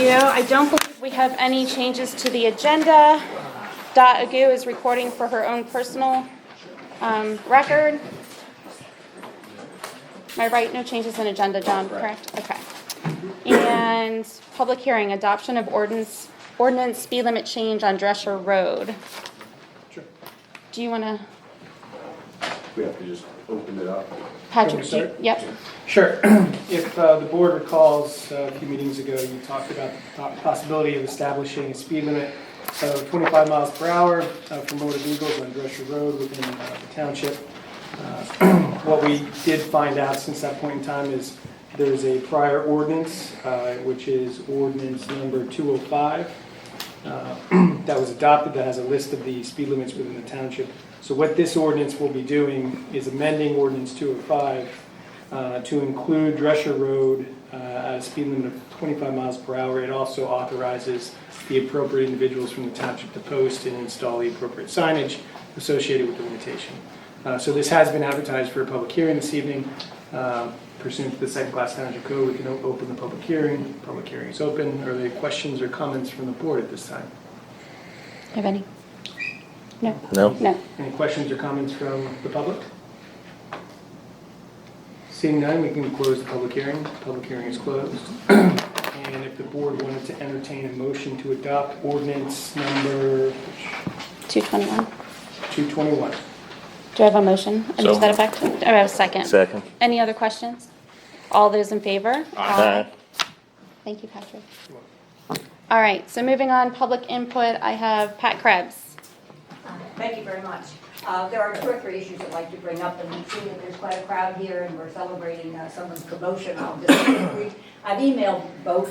you. I don't believe we have any changes to the agenda. Dot Agu is recording for her own personal record. Am I right? No changes in agenda, John, correct? Okay. And public hearing, adoption of ordinance speed limit change on Drescher Road. Sure. Do you want to, We have to just open it up. Patrick? Can we start? Yep. Sure. If the board recalls, a few meetings ago, you talked about the possibility of establishing a speed limit of 25 miles per hour for motor vehicles on Drescher Road within the township. What we did find out since that point in time is there's a prior ordinance, which is ordinance number 205, that was adopted that has a list of the speed limits within the township. So what this ordinance will be doing is amending ordinance 205 to include Drescher Road at a speed limit of 25 miles per hour. It also authorizes the appropriate individuals from the township to post and install the appropriate signage associated with the limitation. So this has been advertised for a public hearing this evening. Pursuant to the second class township code, we can open the public hearing. Public hearing is open. Are there questions or comments from the board at this time? Have any? No. No. No. Any questions or comments from the public? Seeing none, we can close the public hearing. Public hearing is closed. And if the board wanted to entertain a motion to adopt ordinance number 221. 221. Do I have a motion? And So is that effective? Do I have a second? Second. Any other questions? All those in favor? Aye. Thank you, Patrick. All right, so moving on, public input, I have Pat Krebs. Thank you very much. There are 2 or 3 issues I'd like to bring up, and seeing that there's quite a crowd here and we're celebrating someone's promotion, I'll just I've emailed both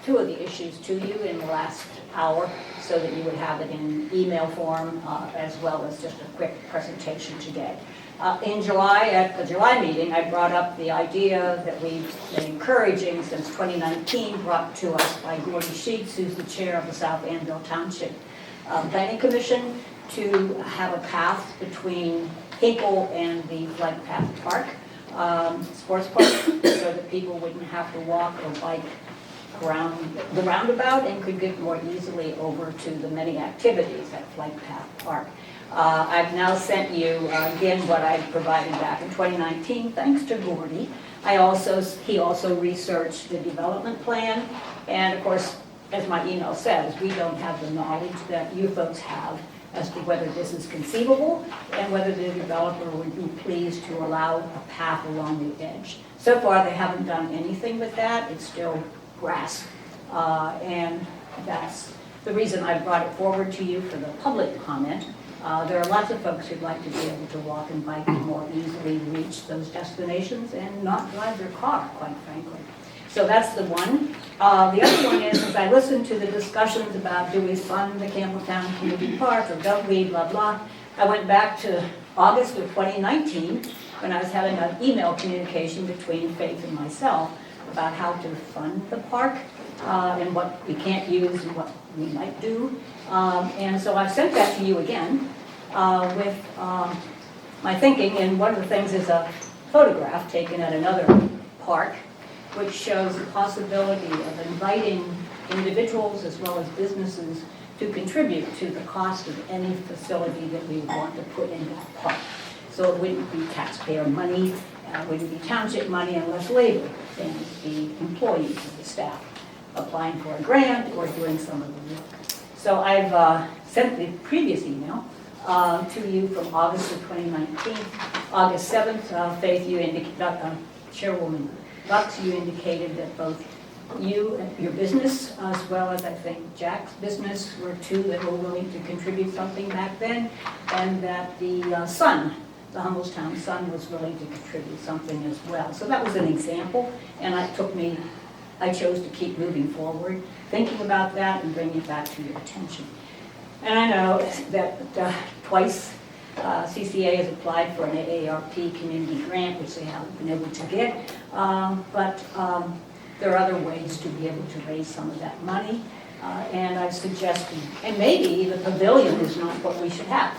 2 of the issues to you in the last hour so that you would have it in email form as well as just a quick presentation today. In July, at the July meeting, I brought up the idea that we've been encouraging since 2019, brought to us by Gordy Sheets, who's the chair of the South Anvil Township Planning Commission, to have a path between Hinkle and the Flight Path Park, sports park, so that people wouldn't have to walk or bike around the roundabout and could get more easily over to the many activities at Flight Path Park. I've now sent you, again, what I provided back in 2019, thanks to Gordy. He also researched the development plan, and of course, as my email says, we don't have the knowledge that you folks have as to whether this is conceivable and whether the developer would be pleased to allow a path along the edge. So far, they haven't done anything with that. It's still grass. And that's the reason I brought it forward to you for the public comment. There are lots of folks who'd like to be able to walk and bike and more easily reach those destinations and not drive their car, quite frankly. So that's the one. The other one is, as I listened to the discussions about do we fund the Campbelltown Community Park or don't we, blah, blah, I went back to August of 2019 when I was having an email communication between Faith and myself about how to fund the park and what we can't use and what we might do. And so I've sent that to you again with my thinking, and one of the things is a photograph taken at another park which shows the possibility of inviting individuals as well as businesses to contribute to the cost of any facility that we want to put in that park. So it wouldn't be taxpayer money, it wouldn't be township money unless labor, and the employees of the staff applying for a grant or doing some of the work. So I've sent the previous email to you from August of 2019. August 7th, Faith, you indicated, Chairwoman Bucks, you indicated that both you and your business, as well as I think Jack's business, were 2 that were willing to contribute something back then, and that the Sun, the Hummelstown Sun, was willing to contribute something as well. So that was an example, and I chose to keep moving forward, thinking about that and bringing it back to your attention. And I know that twice CCA has applied for an AARP community grant, which they haven't been able to get, but there are other ways to be able to raise some of that money. And I've suggested, and maybe the pavilion is not what we should have.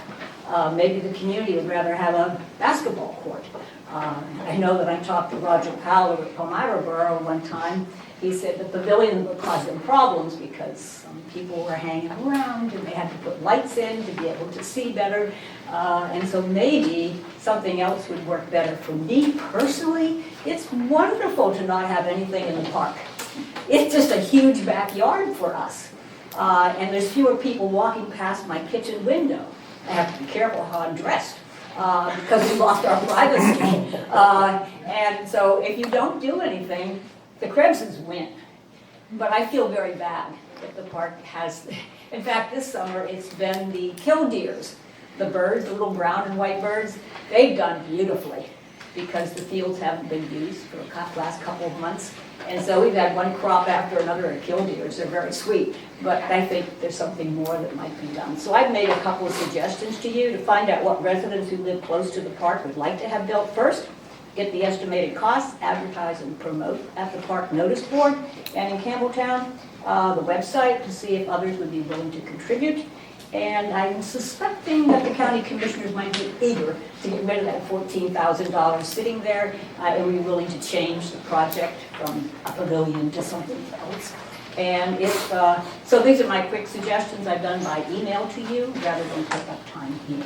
Maybe the community would rather have a basketball court. I know that I talked to Roger Powell at Palmyra Borough one time, he said the pavilion would cause them problems because some people were hanging around and they had to put lights in to be able to see better. And so maybe something else would work better. For me personally, it's wonderful to not have anything in the park. It's just a huge backyard for us. And there's fewer people walking past my kitchen window. I have to be careful how I'm dressed because we lost our privacy. And so if you don't do anything, the Crimsons win. But I feel very bad that the park has, in fact, this summer it's been the killdeers, the birds, the little brown and white birds. They've done beautifully because the fields haven't been used for the last couple of months. And so we've had one crop after another of killdeers. They're very sweet, but I think there's something more that might be done. So I've made a couple of suggestions to you to find out what residents who live close to the park would like to have built first, get the estimated costs, advertise and promote at the park notice board, and in Campbelltown, the website to see if others would be willing to contribute. And I'm suspecting that the county commissioners might be eager to get rid of that $14,000 sitting there and be willing to change the project from a pavilion to something else. And if, so these are my quick suggestions I've done by email to you rather than take up time here.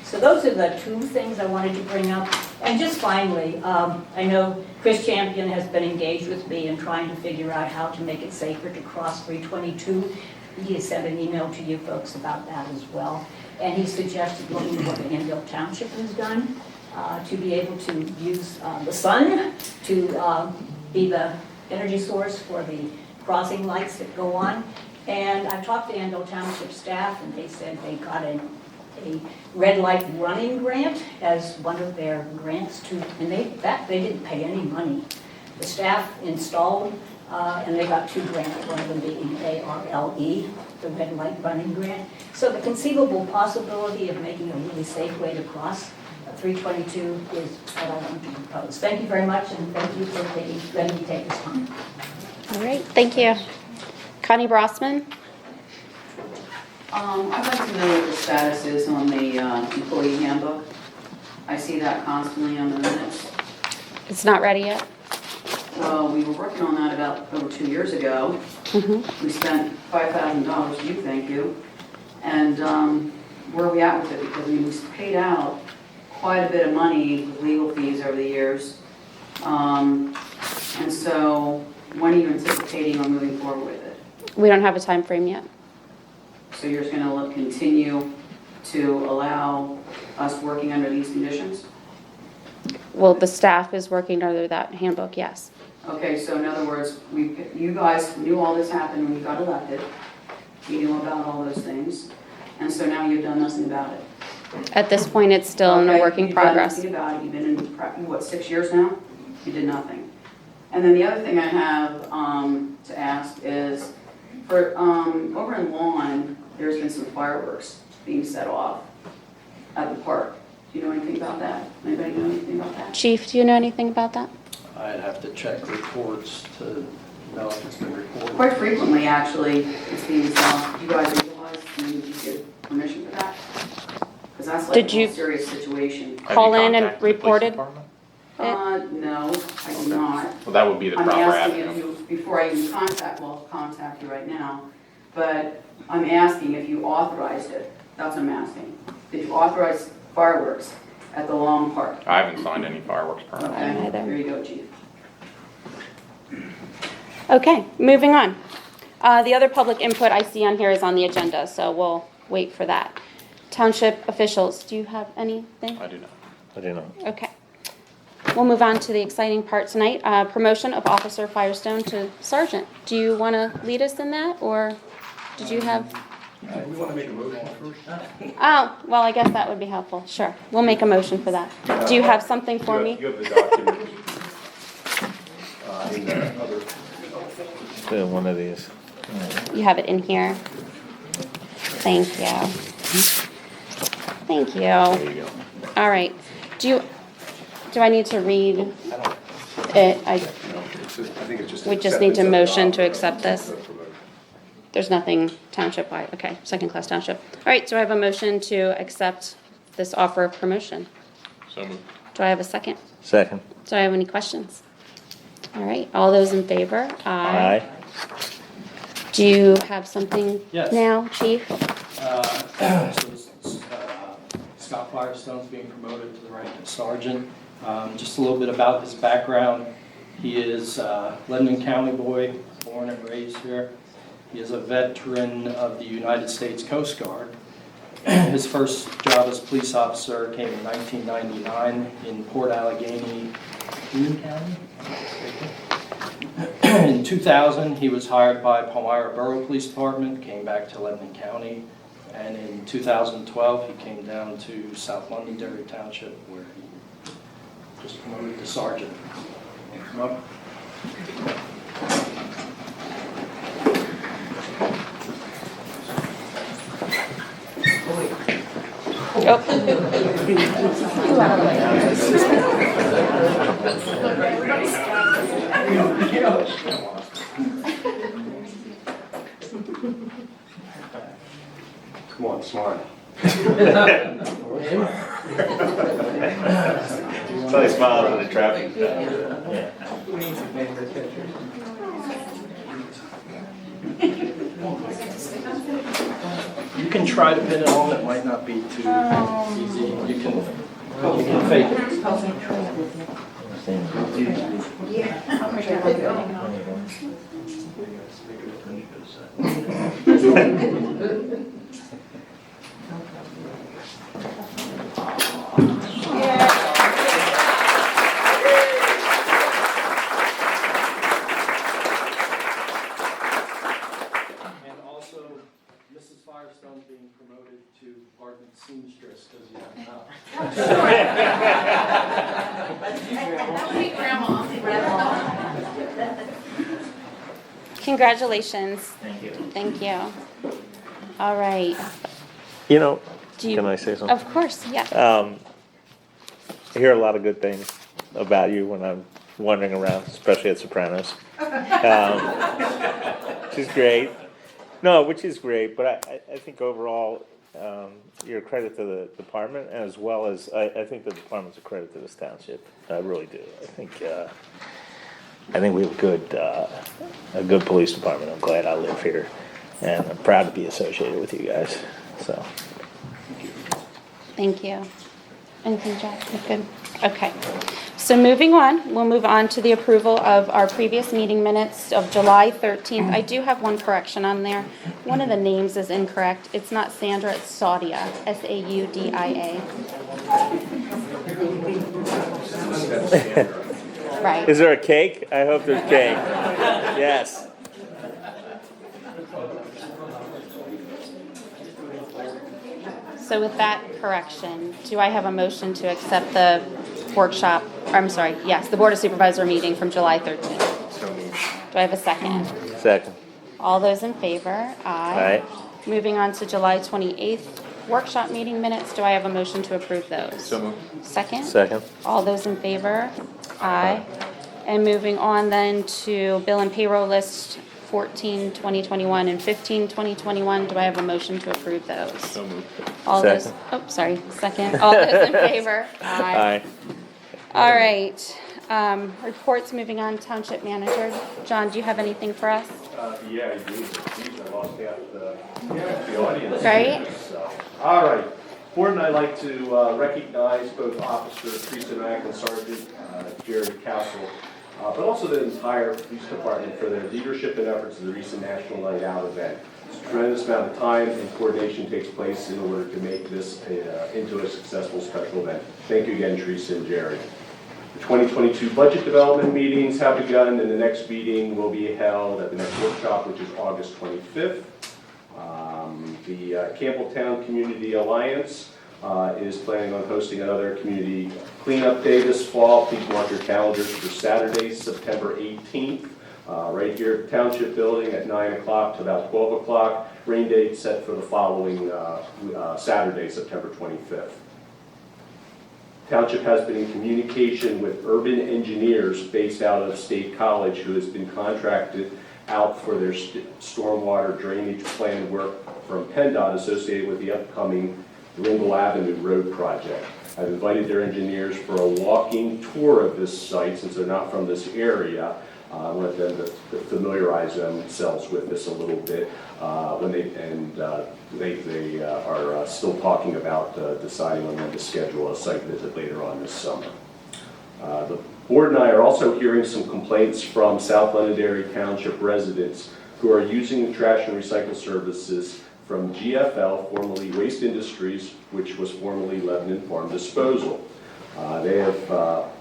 So those are the two things I wanted to bring up. And just finally, I know Chris Champion has been engaged with me in trying to figure out how to make it safer to cross 322. He has sent an email to you folks about that as well. And he suggested looking at what the Annandale Township has done to be able to use the sun to be the energy source for the crossing lights that go on. And I've talked to Annandale Township staff and they said they got a red light running grant as one of their grants to, and they didn't pay any money. The staff installed and they got 2 grants, one of them being ARLE, the red light running grant. So the conceivable possibility of making a really safe way to cross 322 is what I want to propose. Thank you very much, and thank you for letting me take this time. All right, thank you. Connie Brossman? I'd like to know what the status is on the employee handbook. I see that constantly on the minutes. It's not ready yet? Well, we were working on that about over 2 years ago. We spent $5,000, thank you. And where are we at with it? Because we paid out quite a bit of money with legal fees over the years. And so when are you anticipating on moving forward with it? We don't have a time frame yet. So you're just going to continue to allow us working under these conditions? Well, the staff is working under that handbook, yes. Okay, so in other words, you guys knew all this happened when you got elected. You knew about all those things. And so now you've done nothing about it. At this point, it's still in a working progress. You've done nothing about it. You've been in, what, 6 years now? You did nothing. And then the other thing I have to ask is, for over in Lawn, there's been some fireworks being set off at the park. Do you know anything about that? Anybody know anything about that? Chief, do you know anything about that? I'd have to check reports to know if it's been reported. Quite frequently, actually, it's being set off. You guys realize you need to get permission for that? Because that's like Did a you serious situation. call in and reported? No, I do not. Well, that would be the I'm proper asking if avenue. you, before I even contact, well, I'll contact you right now, but I'm asking if you authorized it. That's what I'm asking. Did you authorize fireworks at the Long Park? I haven't signed any fireworks permit. Okay, Either. here you go, Chief. Okay, moving on. The other public input I see on here is on the agenda, so we'll wait for that. Township officials, do you have anything? I do not. I do not. Okay. We'll move on to the exciting part tonight, promotion of Officer Firestone to Sergeant. Do you want to lead us in that, or did you have? We want to make a motion first. Oh, well, I guess that would be helpful. Sure, we'll make a motion for that. Do you have something for me? You have the document in the other. One of these. You have it in here. Thank you. Thank you. There you go. All right. Do I need to read it? think it's just. We just need to motion to accept this. There's nothing township-wide. Okay, second-class township. All right, so I have a motion to accept this offer of promotion. So moved. Do I have a second? Second. Do I have any questions? All right, all those in favor? Aye. Do you have something Yes. now, Chief? So Scott Firestone's being promoted to the rank of sergeant. Just a little bit about his background. He is a Lebanon County boy, born and raised here. He is a veteran of the United States Coast Guard. His first job as police officer came in 1999 in Port Allegheny, Union County. In 2000, he was hired by Palmyra Borough Police Department, came back to Lebanon County, and in 2012, he came down to South Londonderry Township, where he just promoted to sergeant. Come up. Come on, smile. Somebody smiles in the traffic. You can try to pin it on, it might not be too easy. You can fake it. And also, Mrs. Firestone being promoted to department seamstress because you have enough. Congratulations. Thank you. Thank you. All right. You know, Do you? can I say something? Of course, yeah. I hear a lot of good things about you when I'm wandering around, especially at Sopranos. Which is great. No, which is great, but I think overall, you're a credit to the department, as well as, I think the department's a credit to this township. I really do. I think we have a good police department. I'm glad I live here, and I'm proud to be associated with you guys, so. Thank you. Anything, Jack? You're good? Okay. So moving on, we'll move on to the approval of our previous meeting minutes of July 13th. I do have one correction on there. One of the names is incorrect. It's not Sandra, it's Saudia, Saudia. Right. Is there a cake? I hope there's cake. Yes. So with that correction, do I have a motion to accept the workshop, or I'm sorry, yes, the Board of Supervisor meeting from July 13th? So moved. Do I have a second? Second. All those in favor? Aye. Moving on to July 28th workshop meeting minutes, do I have a motion to approve those? So moved. Second? Second. All those in favor? Aye. And moving on then to bill and payroll list 14/2021 and 15/2021, do I have a motion to approve those? So moved. All those, Second. oh, sorry, second. All those in favor? Aye. All right, reports, moving on, Township Manager. John, do you have anything for us? Yeah, I do. Geez, I lost half the audience. Right? So, all right. Board and I'd like to recognize both Officer Teresa Mack and Sergeant Jerry Castle, but also the entire police department for their leadership and efforts in the recent National Night Out event. A tremendous amount of time and coordination takes place in order to make this into a successful special event. Thank you again, Teresa and Jerry. The 2022 budget development meetings have begun, and the next meeting will be held at the next workshop, which is August 25th. The Campbelltown Community Alliance is planning on hosting another community cleanup day this fall. Please mark your calendars for Saturday, September 18th, right here at the Township Building at 9 o'clock to about 12 o'clock. Rain date set for the following Saturday, September 25th. Township has been in communication with urban engineers based out of State College, who has been contracted out for their stormwater drainage plan work from PennDOT associated with the upcoming Ringel Avenue Road project. I've invited their engineers for a walking tour of this site, since they're not from this area. I want them to familiarize themselves with this a little bit. They are still talking about deciding on when to schedule a site visit later on this summer. The board and I are also hearing some complaints from South Londonderry Township residents who are using the trash and recycle services from GFL, formerly Waste Industries, which was formerly Lebanon Farm Disposal. We have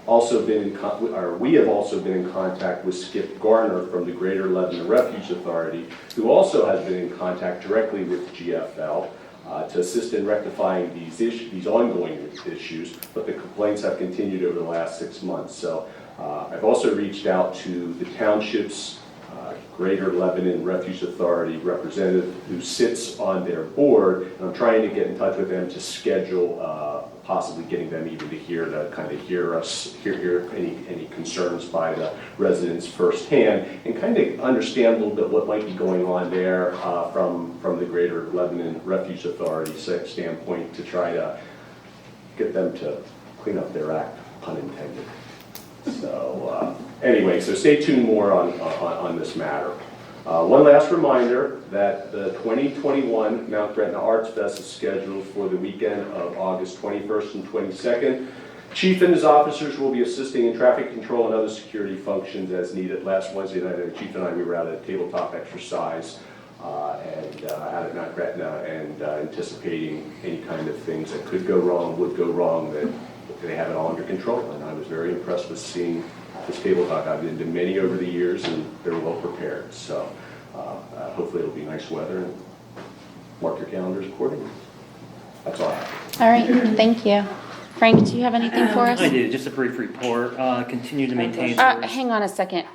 also been in contact with Skip Garner from the Greater Lebanon Refuge Authority, who also has been in contact directly with GFL to assist in rectifying these ongoing issues, but the complaints have continued over the last 6 months. So I've also reached out to the township's Greater Lebanon Refuge Authority representative who sits on their board, and I'm trying to get in touch with them to schedule possibly getting them even to kind of hear any concerns by the residents firsthand, and kind of understand a little bit what might be going on there from the Greater Lebanon Refuge Authority standpoint, to try to get them to clean up their act, pun intended. So anyway, so stay tuned more on this matter. One last reminder that the 2021 Mount Gretna Arts Fest is scheduled for the weekend of August 21st and 22nd. Chief and his officers will be assisting in traffic control and other security functions as needed. Last Wednesday night, the Chief and I, we were out at a tabletop exercise out at Mount Gretna, and anticipating any kind of things that could go wrong, would go wrong, that they have it all under control. And I was very impressed with seeing this tabletop. I've been to many over the years, and they're well prepared. So hopefully it'll be nice weather, and mark your calendars accordingly. That's all I have. All right, thank you. Frank, do you have anything for us? I do, just a brief report. Continue to maintain. Hang on a second.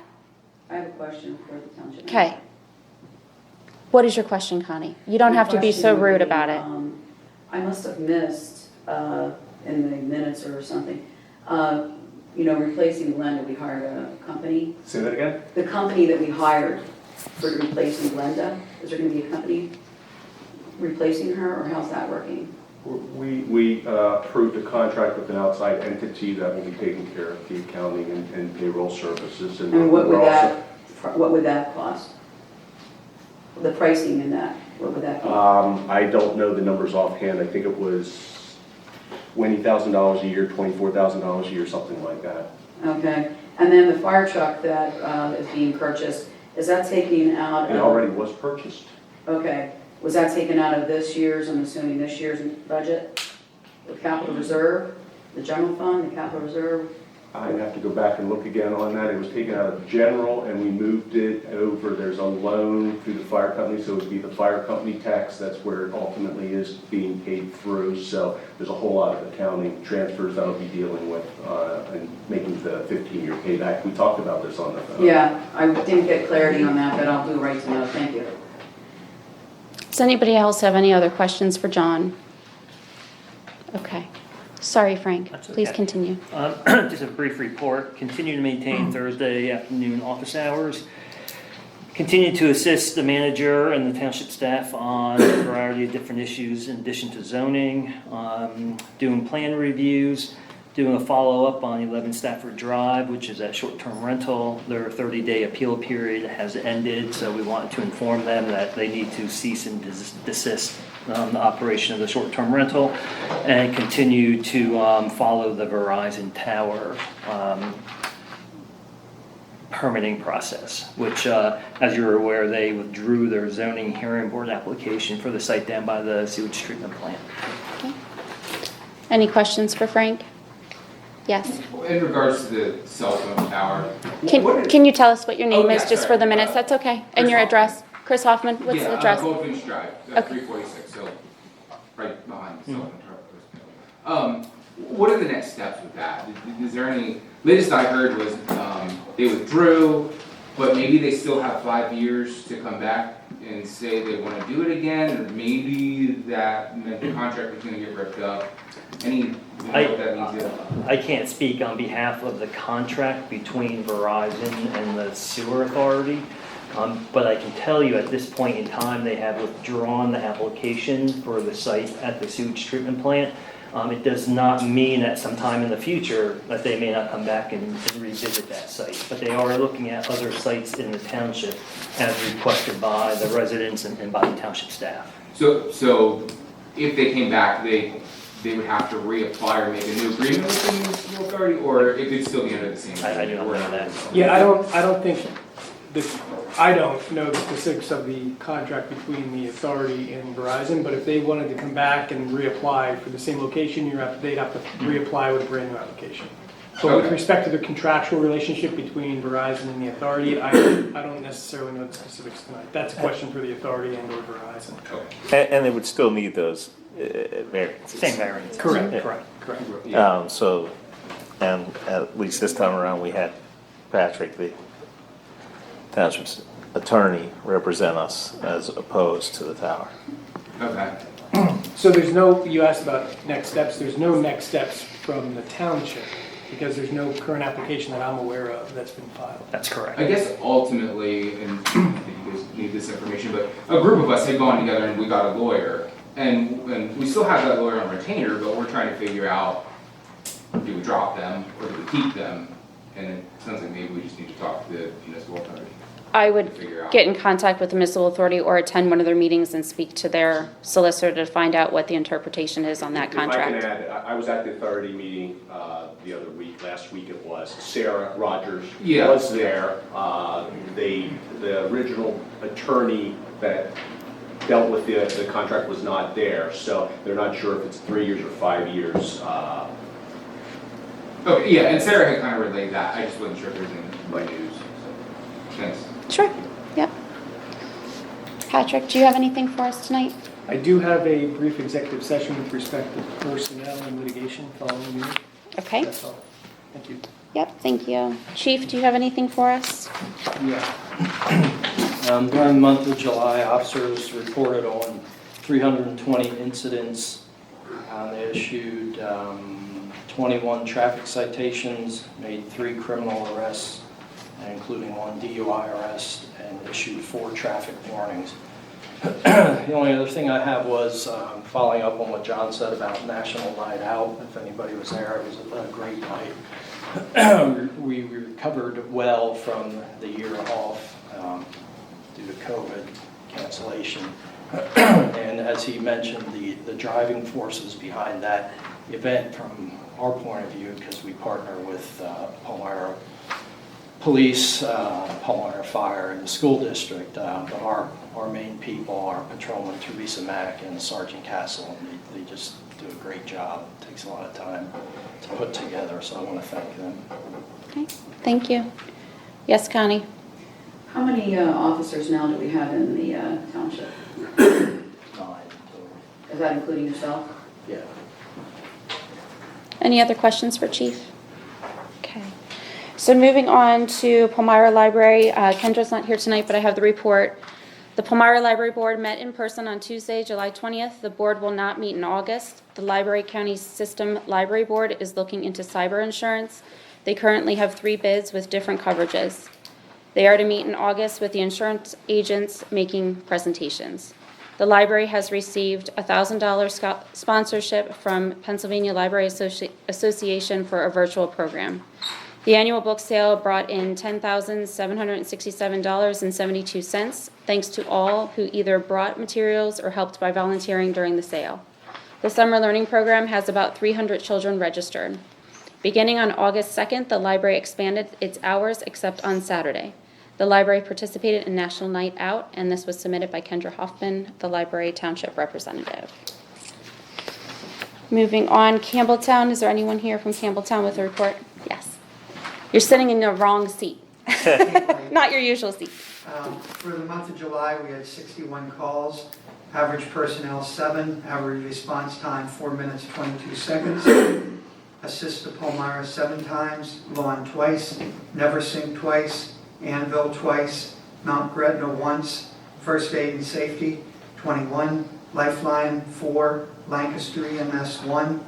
I have a question for the township. Okay. What is your question, Connie? You don't have to be so rude about it. I must have missed in the minutes or something, replacing Glenda, we hired a company. Say that again? The company that we hired for replacing Glenda, is there going to be a company replacing her, or how's that working? We approved a contract with an outside entity that will be taking care of the accounting and payroll services. And what would that cost? The pricing in that, what would that be? I don't know the numbers offhand. I think it was $20,000 a year, $24,000 a year, something like that. Okay, and then the fire truck that is being purchased, is that taken out of? It already was purchased. Okay, was that taken out of this year's, I'm assuming this year's budget? The capital reserve, the general fund, the capital reserve? I'd have to go back and look again on that. It was taken out of general, and we moved it over. There's a loan through the fire company, so it would be the fire company tax. That's where it ultimately is being paid through. So there's a whole lot of accounting transfers that I'll be dealing with and making the 15-year payback. We talked about this on the phone. Yeah, I didn't get clarity on that, but I'll do right to know. Thank you. Does anybody else have any other questions for John? Okay. Sorry, Frank. That's okay. Please continue. Just a brief report. Continue to maintain Thursday afternoon office hours. Continue to assist the manager and the township staff on a variety of different issues in addition to zoning, doing plan reviews, doing a follow-up on 11 Stafford Drive, which is that short-term rental. Their 30-day appeal period has ended, so we wanted to inform them that they need to cease and desist the operation of the short-term rental and continue to follow the Verizon Tower permitting process, which, as you're aware, they withdrew their zoning hearing board application for the site down by the sewage treatment plant. Okay. Any questions for Frank? Yes. In regards to the cell phone tower, Can you tell us what your name yeah, is, just sorry. for the minutes? That's okay. And your address? Chris Hoffman, what's the address? Goldfinch Drive, Okay. 346, so right behind the cell phone tower. What are the next steps with that? Is there any, latest I heard was they withdrew, but maybe they still have 5 years to come back and say they want to do it again, or maybe that meant the contract was going to get ripped up. What that means yet? I can't speak on behalf of the contract between Verizon and the sewer authority, but I can tell you at this point in time, they have withdrawn the application for the site at the sewage treatment plant. It does not mean at some time in the future that they may not come back and revisit that site, but they are looking at other sites in the township as requested by the residents and by the township staff. So if they came back, they would have to reapply or make a new agreement with the municipal authority, or it could still be under the same? I do not know that. Yeah, I don't think, I don't know the specifics of the contract between the authority and Verizon, but if they wanted to come back and reapply for the same location, they'd have to reapply with a brand new application. But with Okay. respect to the contractual relationship between Verizon and the authority, I don't necessarily know the specifics tonight. That's a question for the authority and or Verizon. Okay. And they would still need those variances. Same variance. Correct. Correct. Yeah. So, and at least this time around, we had Patrick, the township's attorney, represent us as opposed to the tower. Okay. So there's no, you asked about next steps, there's no next steps from the township because there's no current application that I'm aware of that's been filed. That's correct. I guess ultimately, and I think you guys need this information, but a group of us had gone together and we got a lawyer. And we still have that lawyer on retainer, but we're trying to figure out, do we drop them or do we keep them? And it sounds like maybe we just need to talk to the municipal authority. I would Figure out. get in contact with the municipal authority or attend one of their meetings and speak to their solicitor to find out what the interpretation is on that If I contract. can add, I was at the authority meeting the other week, last week it was. Sarah Rogers Yeah. was there. The original attorney that dealt with the contract was not there, so they're not sure if it's 3 years or 5 years. Okay, yeah, and Sarah had kind of relayed that. I just wasn't sure if there's any news. So, thanks. Sure, yep. Patrick, do you have anything for us tonight? I do have a brief executive session with respect to personnel and litigation following you. Okay, That's all. Thank you. yep, thank you. Chief, do you have anything for us? During the month of July, officers reported on 320 incidents. They issued 21 traffic citations, made 3 criminal arrests, including 1 DUI arrest, and issued 4 traffic warnings. The only other thing I have was following up on what John said about National Night Out. If anybody was there, it was a great night. We recovered well from the year off due to COVID cancellation. And as he mentioned, the driving forces behind that event from our point of view, because we partner with Palmyra Police, Palmyra Fire, and the school district, but our main people are Patrolman Teresa Mack and Sergeant Castle, and they just do a great job. It takes a lot of time to put together, so I want to thank them. Okay, thank you. Yes, Connie? How many officers now do we have in the township? 9 total. Is that including yourself? Yeah. Any other questions for Chief? Okay. So moving on to Palmyra Library. Kendra's not here tonight, but I have the report. The Palmyra Library Board met in person on Tuesday, July 20th. The board will not meet in August. The Library County System Library Board is looking into cyber insurance. They currently have 3 bids with different coverages. They are to meet in August with the insurance agents making presentations. The library has received a $1,000 sponsorship from Pennsylvania Library Association for a virtual program. The annual book sale brought in $10,767.72, thanks to all who either brought materials or helped by volunteering during the sale. The summer learning program has about 300 children registered. Beginning on August 2nd, the library expanded its hours except on Saturday. The library participated in National Night Out, and this was submitted by Kendra Hoffman, the library township representative. Moving on, Campbelltown. Is there anyone here from Campbelltown with a report? Yes. You're sitting in the wrong seat. Not your usual seat. For the month of July, we had 61 calls, average personnel 7, average response time 4 minutes 22 seconds, assist to Palmyra 7 times, lawn twice, Neversink twice, Anvil twice, Mount Gretna once, first aid and safety 21, Lifeline 4, Lancaster EMS 1.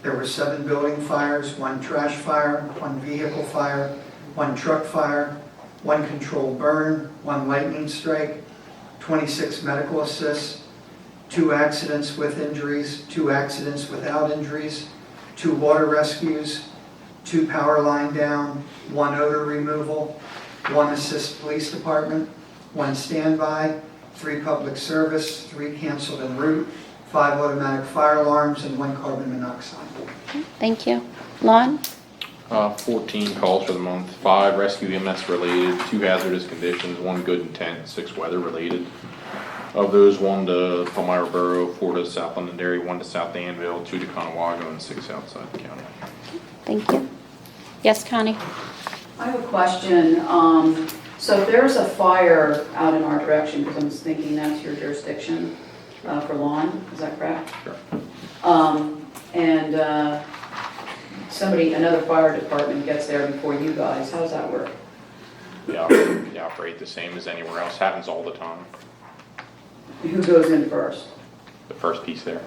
There were 7 building fires, 1 trash fire, 1 vehicle fire, 1 truck fire, 1 controlled burn, 1 lightning strike, 26 medical assists, 2 accidents with injuries, 2 accidents without injuries, 2 water rescues, 2 power line down, 1 odor removal, 1 assist police department, 1 standby, 3 public service, 3 canceled en route, 5 automatic fire alarms, and 1 carbon monoxide. Thank you. Lon? 14 calls for the month, 5 rescue EMS related, 2 hazardous conditions, 1 good intent, 6 weather related. Of those, 1 to Palmyra Borough, 4 to South Londonderry, 1 to South Danville, 2 to Conewago, and 6 outside the county. Thank you. Yes, Connie? I have a question. So if there's a fire out in our direction, because I'm just thinking that's your jurisdiction for lawn, is that correct? Sure. And another fire department gets there before you guys, how does that work? They operate the same as anywhere else, happens all the time. Who goes in first? The first piece there.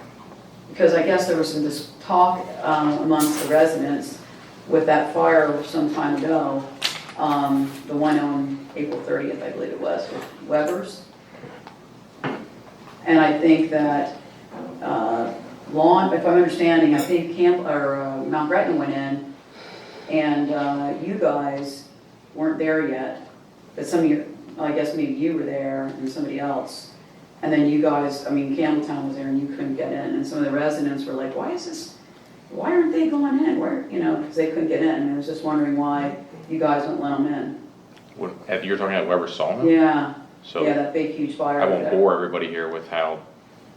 Because I guess there was some talk amongst the residents with that fire some time ago, the one on April 30th, I believe it was, with Weber's. And I think that Lawn, if I'm understanding, I think Mount Gretna went in, and you guys weren't there yet, but some of you, I guess maybe you were there and somebody else. And then you guys, Campbelltown was there and you couldn't get in, and some of the residents were like, why aren't they going in? Because they couldn't get in, and I was just wondering why you guys wouldn't let them in. You're talking about Weber Sawmill? Yeah, So yeah, that big huge fire. I won't bore everybody here with how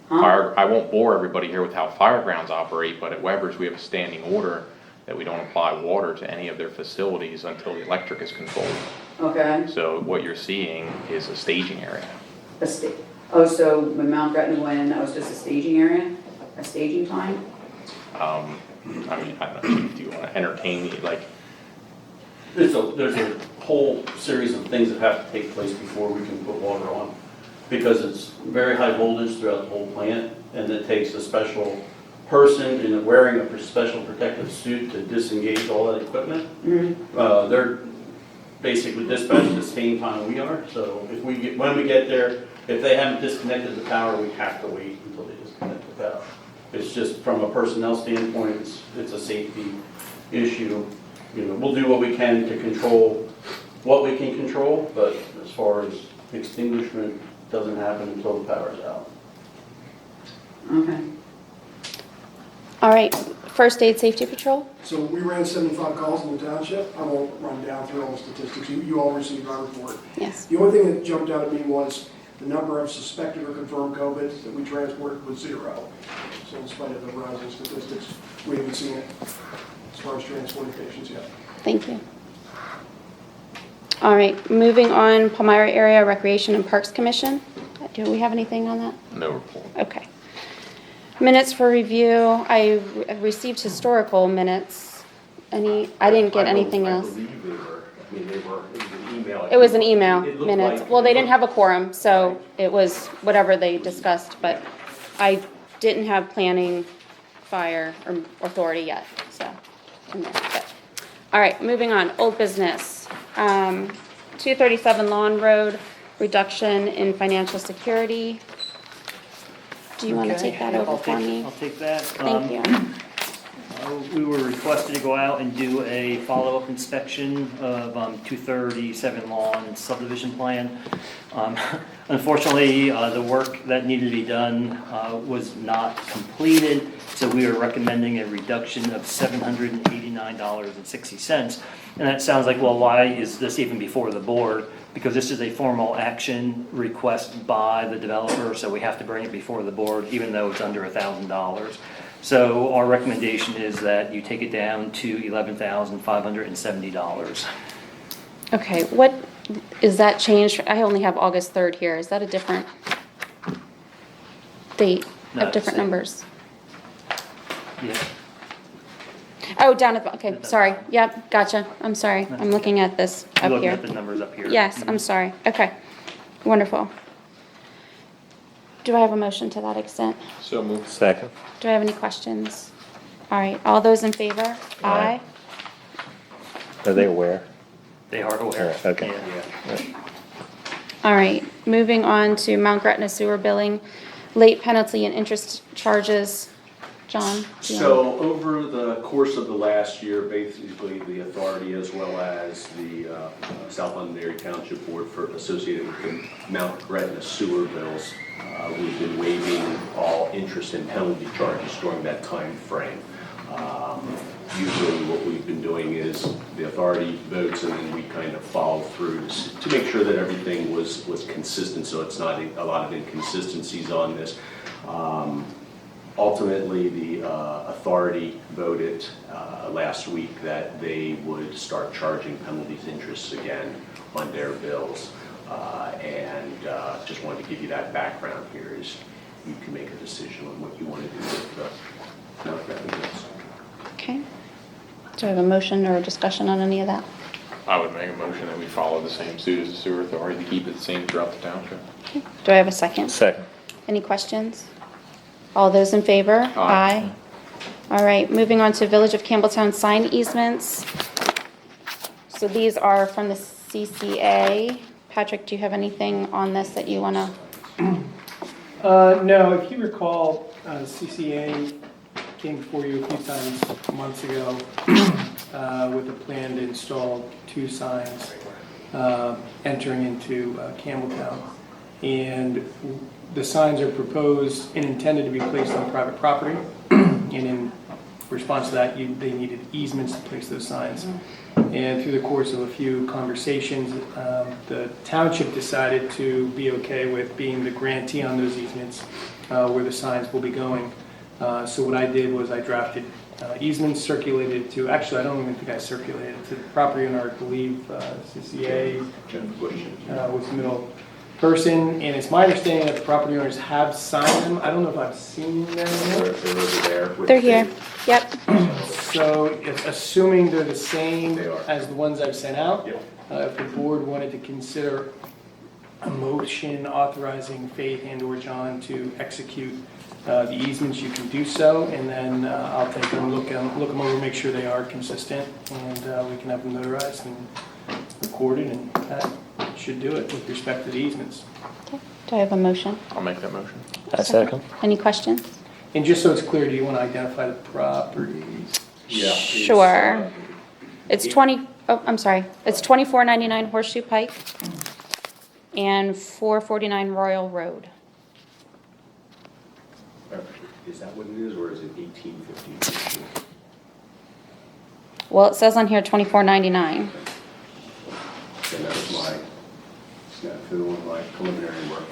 Huh? I won't bore everybody here with how firegrounds operate, but at Weber's we have a standing order that we don't apply water to any of their facilities until the electric is controlled. Okay. So what you're seeing is a staging area. So when Mount Gretna went in, that was just a staging area? A staging time? I don't know, do you want to entertain me, like, There's a whole series of things that have to take place before we can put water on, because it's very high voltage throughout the whole plant, and it takes a special person and wearing a special protective suit to disengage all that equipment. Mm-hmm. They're basically dispatched at the same time we are, so when we get there, if they haven't disconnected the power, we have to wait until they disconnect the power. It's just from a personnel standpoint, it's a safety issue. We'll do what we can to control what we can control, but as far as extinguishment, doesn't happen until the power's out. Okay. All right, First Aid Safety Patrol? So we ran 75 calls in the township. I won't run down through all the statistics. You all received our report. Yes. The only thing that jumped out at me was the number of suspected or confirmed COVID that we transported was 0. So in spite of the rising statistics, we haven't seen it as far as transporting patients yet. Thank you. All right, moving on, Palmyra Area Recreation and Parks Commission. Do we have anything on that? no report. Okay. Minutes for review. I received historical minutes. I didn't get anything else. I believe they were, it was an email. It was an email It looked minutes. like- Well, they didn't have a quorum, so it was whatever they discussed, but I didn't have planning, fire, or authority yet, so. in there, but- All right, moving on, old business. 237 Lawn Road, reduction in financial security. Do you want to Okay, take that yeah, over for me? I'll take that. Thank you. We were requested to go out and do a follow-up inspection of 237 Lawn subdivision plan. Unfortunately, the work that needed to be done was not completed, so we are recommending a reduction of $789.60. And that sounds like, well, why is this even before the board? Because this is a formal action request by the developer, so we have to bring it before the board, even though it's under $1,000. So our recommendation is that you take it down to $11,570. Okay, what, is that changed? I only have August 3rd here. Is that a different date No, of different same. numbers? Yeah. Oh, down at, okay, sorry. Yep, gotcha. I'm sorry. I'm looking at this You're up looking here. at the numbers up here. Yes, I'm sorry. Okay, wonderful. Do I have a motion to that extent? So moved. Second. Do I have any questions? All right, all those in favor? Aye. Are they aware? They are aware. Okay. Yeah. All right, moving on to Mount Gretna sewer billing. late penalty and interest charges. John? do you So over the course of the last year, basically the authority as well as the South Londonderry Township Board for associated with the Mount Gretna sewer bills, we've been waiving all interest and penalty charges during that time frame. Usually what we've been doing is the authority votes and then we kind of follow through to make sure that everything was consistent, so it's not a lot of inconsistencies on this. Ultimately, the authority voted last week that they would start charging penalties, interests again on their bills. And just wanted to give you that background here is you can make a decision on what you want to do with the Mount Gretna bills. Okay. Do I have a motion or a discussion on any of that? I would make a motion that we follow the same suit as the sewer authority to keep it the same throughout the township. Okay. Do I have a second? Second. Any questions? All those in favor? Aye. All right, moving on to Village of Campbelltown sign easements. So these are from the CCA. Patrick, do you have anything on this that you want to? No, if you recall, CCA came before you a few times months ago with a plan to install 2 signs entering into Campbelltown. And the signs are proposed and intended to be placed on private property. And in response to that, they needed easements to place those signs. And through the course of a few conversations, the township decided to be okay with being the grantee on those easements where the signs will be going. So what I did was I drafted easements, circulated to, actually I don't even think I circulated it to the property owner. I believe CCA was the middle person, and it's my understanding that the property owners have signed them. I don't know if I've seen them. They're over there. They're here. Yep. So assuming they're the same as the ones I've sent out, if the board wanted to consider a motion authorizing Faith and or John to execute the easements, you can do so, and then I'll take them, look them over, make sure they are consistent, and we can have them notarized and recorded, and that should do it with respect to the easements. Okay. Do I have a motion? I'll make that motion. A second. Any questions? And just so it's clear, do you want to identify the properties? Yeah. Sure. It's 2499 Horseshoe Pike and 449 Royal Road. Is that what it is, or is it 1850? Well, it says on here 2499. And that was my, doing my preliminary work.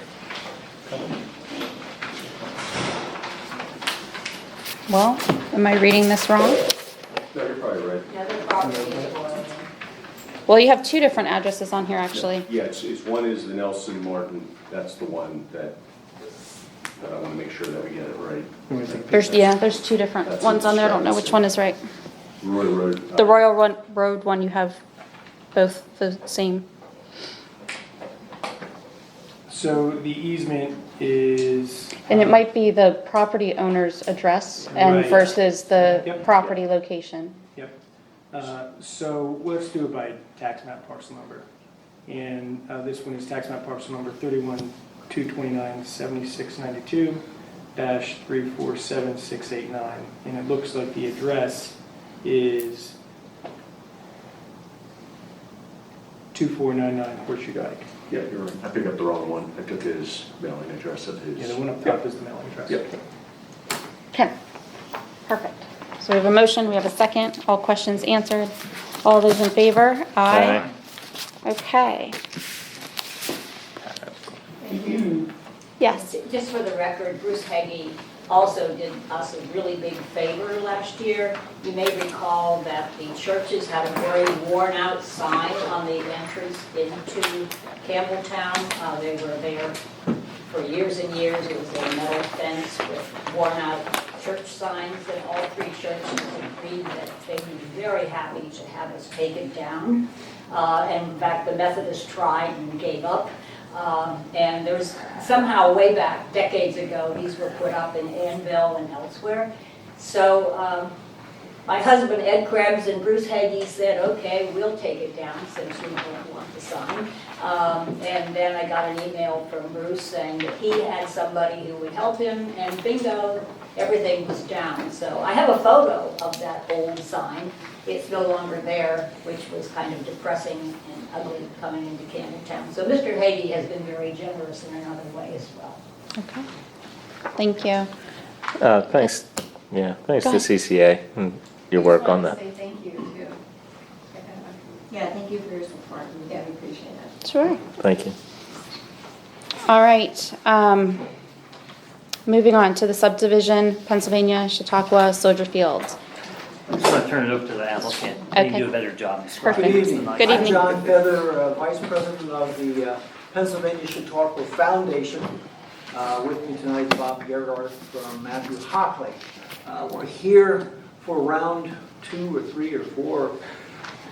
Well, am I reading this wrong? No, you're probably right. Yeah, the property is one. Well, you have 2 different addresses on here, actually. Yeah, it's one is the Nelson Martin, that's the one that I want to make sure that we get it right. There's 2 different ones on there. I don't know which one is right. Roy Road. The Royal Road one, you have both the same. So the easement is... And it might be the property owner's address and Right. versus the Yep. property location. Yep. So let's do it by tax map parcel number. And this one is tax map parcel number 31-229-7692-347689. And it looks like the address is 2499 Horseshoe Dyke. Yeah, you're right. I picked up the wrong one. I took his mailing address of his. Yeah, the one up top is the mailing address. Yep. Okay, perfect. So we have a motion, we have a second, all questions answered. All those in favor? Aye. Okay. Yes. Just for the record, Bruce Heggie also did us a really big favor last year. You may recall that the churches had a very worn-out sign on the entrance into Campbelltown. They were there for years and years. It was a metal fence with worn-out church signs, and all 3 churches agreed that they would be very happy to have us take it down. And in fact, the Methodists tried and gave up. And there's somehow way back, decades ago, these were put up in Annville and elsewhere. So My husband Ed Krebs and Bruce Hagee said, okay, we'll take it down since we don't want the sign. And then I got an email from Bruce saying that he had somebody who would help him, and bingo, everything was down. So I have a photo of that old sign. It's no longer there, which was kind of depressing and ugly coming into Camden Town. So Mr. Hagee has been very generous in another way as well. Okay. Thank you. Thanks, yeah, thanks Go to ahead. CCA and your work on that. Say thank you too. Yeah, thank you for your support. We really appreciate it. Sure. Thank you. All right. Moving on to the subdivision, Pennsylvania, Chautauqua, Soldier Field. I'm just gonna turn it over to the applicant. They Okay. can do a better job describing Perfect. this than I Good can. evening. I'm John Feather, Vice President of the Pennsylvania Chautauqua Foundation. With me tonight is Bob Gerhardt from Matthew Hockley. We're here for round 2 or 3 or 4.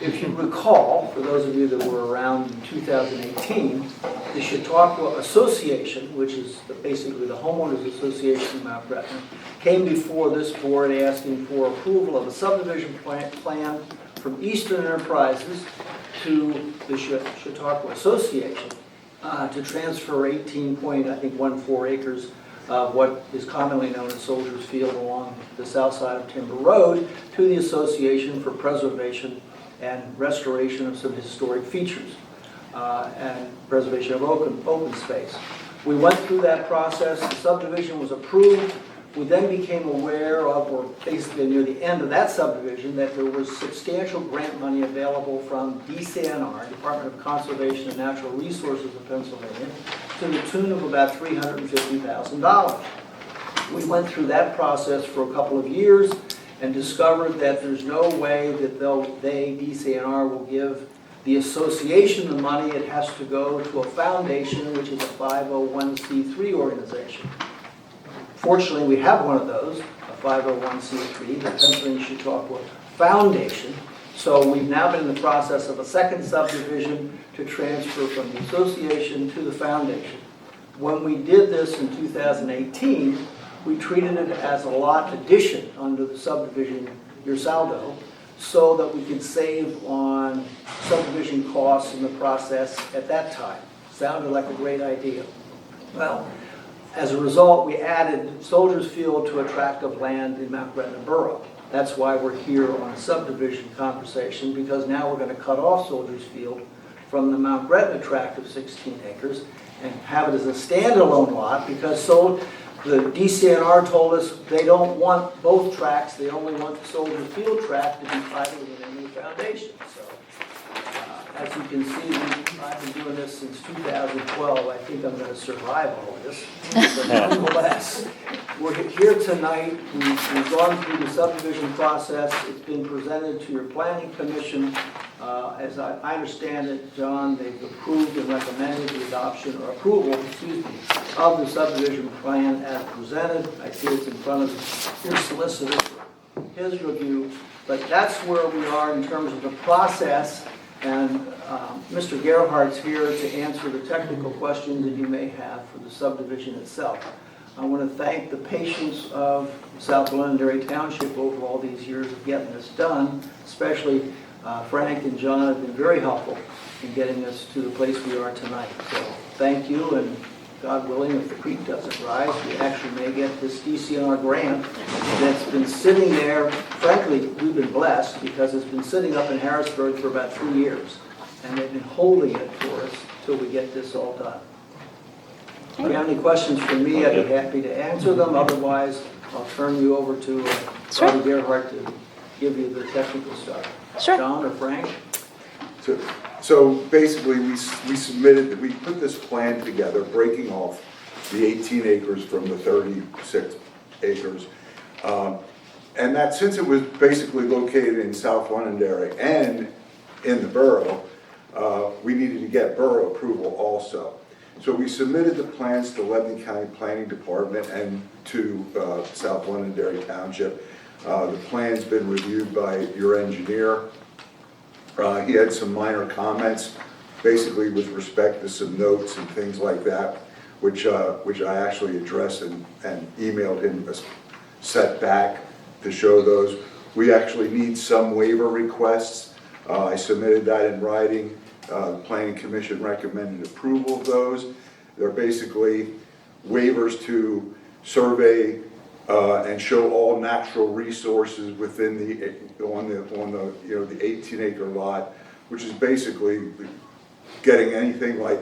If you recall, for those of you that were around in 2018, the Chautauqua Association, which is basically the homeowners association in Mount Gretna, came before this board asking for approval of a subdivision plan from Eastern Enterprises to the Chautauqua Association to transfer 18.14 acres of what is commonly known as Soldiers Field along the south side of Timber Road to the association for preservation and restoration of some historic features and preservation of open space. We went through that process, the subdivision was approved. We then became aware of, or basically near the end of that subdivision, that there was substantial grant money available from DCNR, Department of Conservation and Natural Resources of Pennsylvania, to the tune of about $350,000. We went through that process for a couple of years and discovered that there's no way that DCNR, will give the association the money. It has to go to a foundation, which is a 501c3 organization. Fortunately, we have one of those, a 501c3, the Pennsylvania Chautauqua Foundation. So we've now been in the process of a second subdivision to transfer from the association to the foundation. When we did this in 2018, we treated it as a lot addition under the subdivision Ursaldo, so that we could save on subdivision costs in the process at that time. Sounded like a great idea. Well, as a result, we added Soldiers Field to a tract of land in Mount Gretna Borough. That's why we're here on a subdivision conversation, because now we're going to cut off Soldiers Field from the Mount Gretna tract of 16 acres and have it as a standalone lot, because the DCNR told us they don't want both tracts, they only want the Soldiers Field tract to be titled within the foundation. So, as you can see, I've been doing this since 2012. I think I'm going to survive all of this. But nonetheless, we're here tonight. We've gone through the subdivision process. It's been presented to your planning commission. As I understand it, John, they've approved and recommended the adoption or approval, of the subdivision plan as presented. I see it's in front of your solicitor for his review. But that's where we are in terms of the process. And Mr. Gerhardt's here to answer the technical questions that you may have for the subdivision itself. I want to thank the patience of South Londonderry Township over all these years of getting this done, especially Frank and John have been very helpful in getting us to the place we are tonight. So thank you, and God willing, if the creek doesn't rise, we actually may get this DCNR grant that's been sitting there. Frankly, we've been blessed because it's been sitting up in Harrisburg for about 3 years, and they've been holding it for us till we get this all done. If you have any questions for me, I'd be happy to answer them. Otherwise, I'll turn you over to Robert Gerhardt to give you the technical stuff. Sure. John or Frank? So basically, we submitted, we put this plan together, breaking off the 18 acres from the 36 acres. And that since it was basically located in South Londonderry and in the borough, we needed to get borough approval also. So we submitted the plans to Lebanon County Planning Department and to South Londonderry Township. The plan's been reviewed by your engineer. He had some minor comments, basically with respect to some notes and things like that, which I actually addressed and emailed him a set back to show those. We actually need some waiver requests. I submitted that in writing. The Planning Commission recommended approval of those. They're basically waivers to survey and show all natural resources within on the 18-acre lot, which is basically getting anything like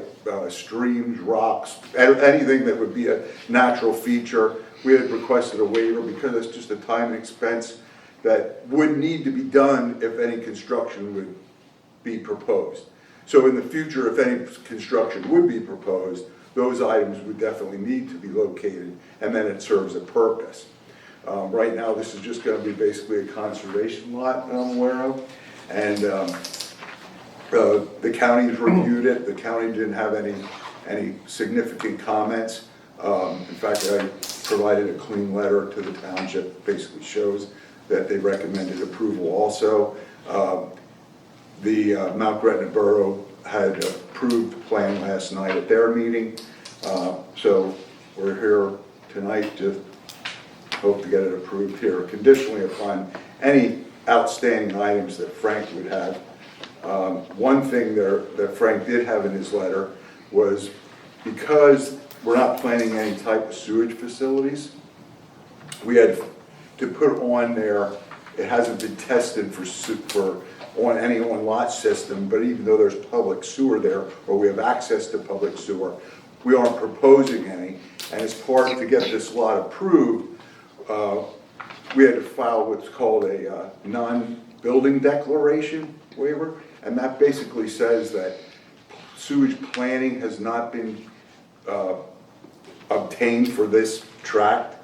streams, rocks, anything that would be a natural feature. We had requested a waiver because it's just a time and expense that would need to be done if any construction would be proposed. So in the future, if any construction would be proposed, those items would definitely need to be located, and then it serves a purpose. Right now, this is just going to be basically a conservation lot that I'm aware of, and the county's reviewed it. The county didn't have any significant comments. In fact, I provided a clean letter to the township, basically shows that they recommended approval also. The Mount Gretna Borough had approved the plan last night at their meeting. So we're here tonight to hope to get it approved here conditionally upon any outstanding items that Frank would have. One thing there that Frank did have in his letter was because we're not planning any type of sewage facilities, we had to put on there, it hasn't been tested for on any on-lot system, but even though there's public sewer there, or we have access to public sewer, we aren't proposing any. And as part to get this lot approved, we had to file what's called a non-building declaration waiver, and that basically says that sewage planning has not been obtained for this tract,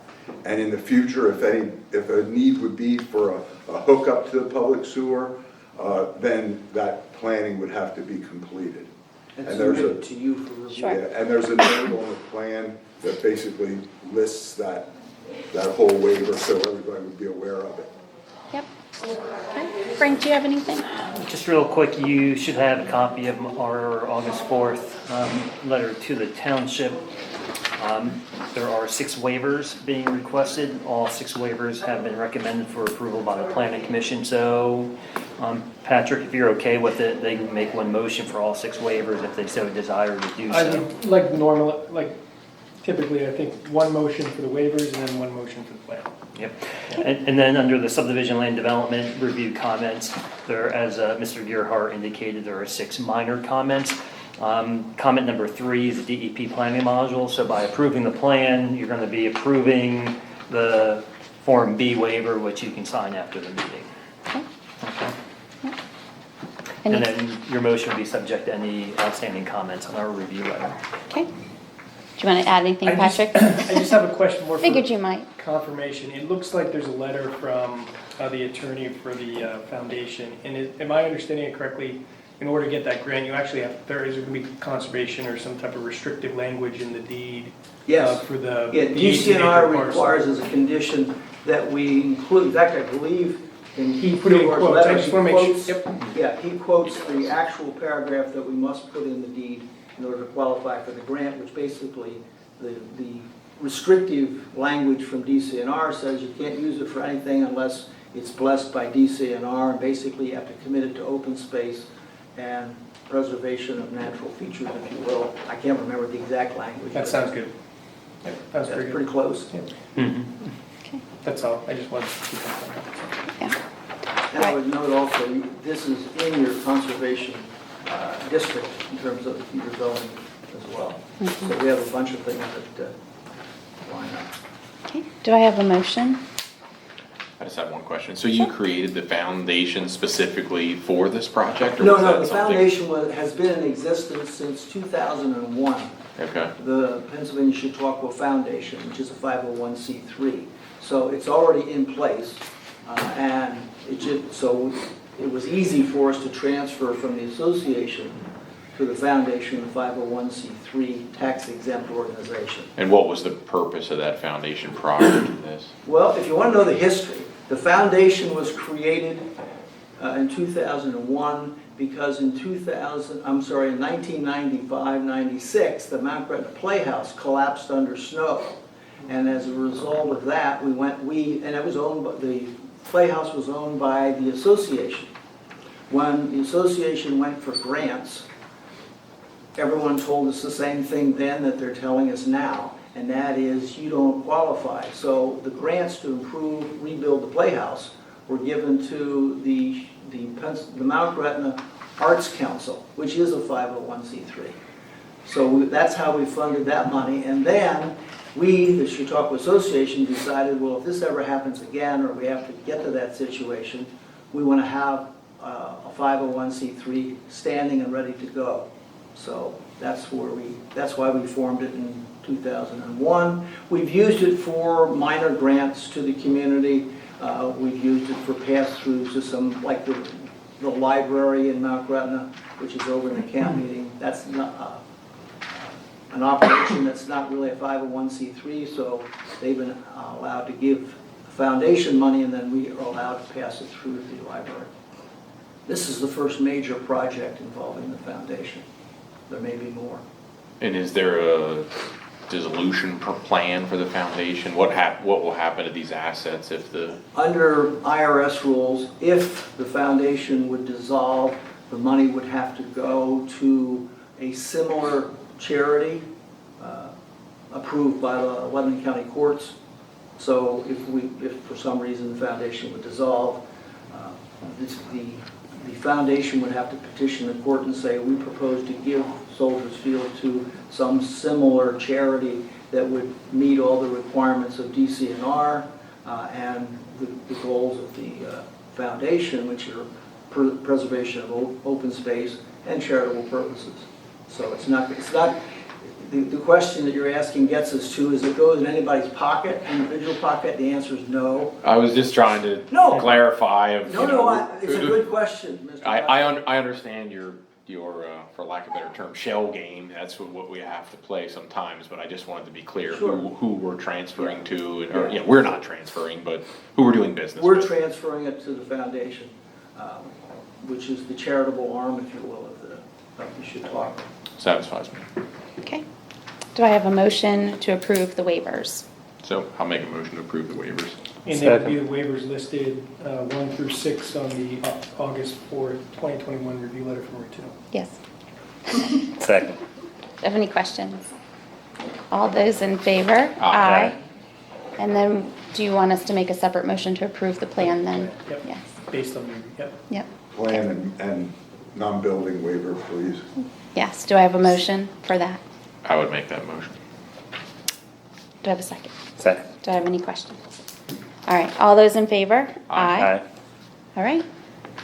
and in the future, if a need would be for a hookup to the public sewer, then that planning would have to be completed. And there's submitted to you for review. Yeah, and there's a note on the plan that basically lists that whole waiver, so everybody would be aware of it. Yep. Okay. Frank, do you have anything? Just real quick, you should have a copy of our August 4th letter to the township. There are 6 waivers being requested. All 6 waivers have been recommended for approval by the Planning Commission. So, Patrick, if you're okay with it, they can make one motion for all 6 waivers if they so desire to do so. Typically, I think one motion for the waivers and then one motion for the plan. Yep. And then under the subdivision land development review comments, there, as Mr. Gearhart indicated, there are 6 minor comments. Comment number 3 is the DEP planning module. So by approving the plan, you're going to be approving the Form B waiver, which you can sign after the meeting. Okay. Okay. Yep. And then your motion will be subject to any outstanding comments on our review letter. Okay. Do you want to add anything, Patrick? I just have a question more Figured for you might. confirmation. It looks like there's a letter from the attorney for the foundation, and am I understanding it correctly? In order to get that grant, you actually have, is there going to be conservation or some type of restrictive language in the deed? Yes. For the Yeah, 18 acre DCNR parcel? requires as a condition that we include, in fact, I believe in He put it in Gearhart's quotes. I letter, just he want to make quotes- sure. Yep. Yeah, he quotes the actual paragraph that we must put in the deed in order to qualify for the grant, which basically the restrictive language from DCNR says you can't use it for anything unless it's blessed by DCNR, and basically you have to commit it to open space and preservation of natural features, if you will. I can't remember the exact language. That sounds good. Yep, that's That's pretty pretty good. close. Okay. That's all. I just wanted to keep that. And I would note also, this is in your conservation district in terms of your zoning as well. So we have a bunch of things that line up. Okay. Do I have a motion? I just have one question. So you created the foundation specifically for this project? Or No, was no, that the something- foundation has been in existence since 2001. Okay. The Pennsylvania Chautauqua Foundation, which is a 501c3. So it's already in place, and so it was easy for us to transfer from the association to the foundation, the 501c3 tax-exempt organization. And what was the purpose of that foundation prior to this? Well, if you want to know the history, the foundation was created in 2001 because in 1995-96, the Mount Gretna Playhouse collapsed under snow. And as a result of that, and it was owned by, the playhouse was owned by the association. When the association went for grants, everyone told us the same thing then that they're telling us now, and that is you don't qualify. So the grants to improve, rebuild the playhouse were given to the Mount Gretna Arts Council, which is a 501c3. So that's how we funded that money. And then we, the Chautauqua Association, decided, well, if this ever happens again, or we have to get to that situation, we want to have a 501c3 standing and ready to go. So that's why we formed it in 2001. We've used it for minor grants to the community. We've used it for pass-throughs to some, like the library in Mount Gretna, which is over in the camp meeting. That's not, an operation that's not really a 501c3, so they've been allowed to give foundation money, and then we are allowed to pass it through the library. This is the first major project involving the foundation. There may be more. And is there a dissolution plan for the foundation? What will happen to these assets if the... Under IRS rules, if the foundation would dissolve, the money would have to go to a similar charity approved by the Lebanon County courts. So if for some reason the foundation would dissolve, the foundation would have to petition the court and say, we propose to give Soldiers Field to some similar charity that would meet all the requirements of DCNR and the goals of the foundation, which are preservation of open space and charitable purposes. So it's not the question that you're asking gets us to, is it goes in anybody's pocket, individual pocket? The answer is no. I was just trying to clarify. It's a good question, Mr. I understand your for lack of a better term, shell game. That's what we have to play sometimes, but I just wanted to be clear who we're transferring to, or we're not transferring, but who we're doing business with. We're transferring it to the foundation, which is the charitable arm, if you will, of the Chautauqua. Satisfies me. Okay. Do I have a motion to approve the waivers? So I'll make a motion to approve the waivers. And there will be the waivers listed 1 through 6 on the August 4th, 2021 review letter from Route 2. Yes. Second. Have any questions? All those in favor? Aye. And then, do you want us to make a separate motion to approve the plan then? Yep. Yes. Based on the, Yep. Plan and non-building waiver, please. Yes. Do I have a motion for that? I would make that motion. Do I have a second? Second. Do I have any questions? All right. All those in favor? Aye. All right.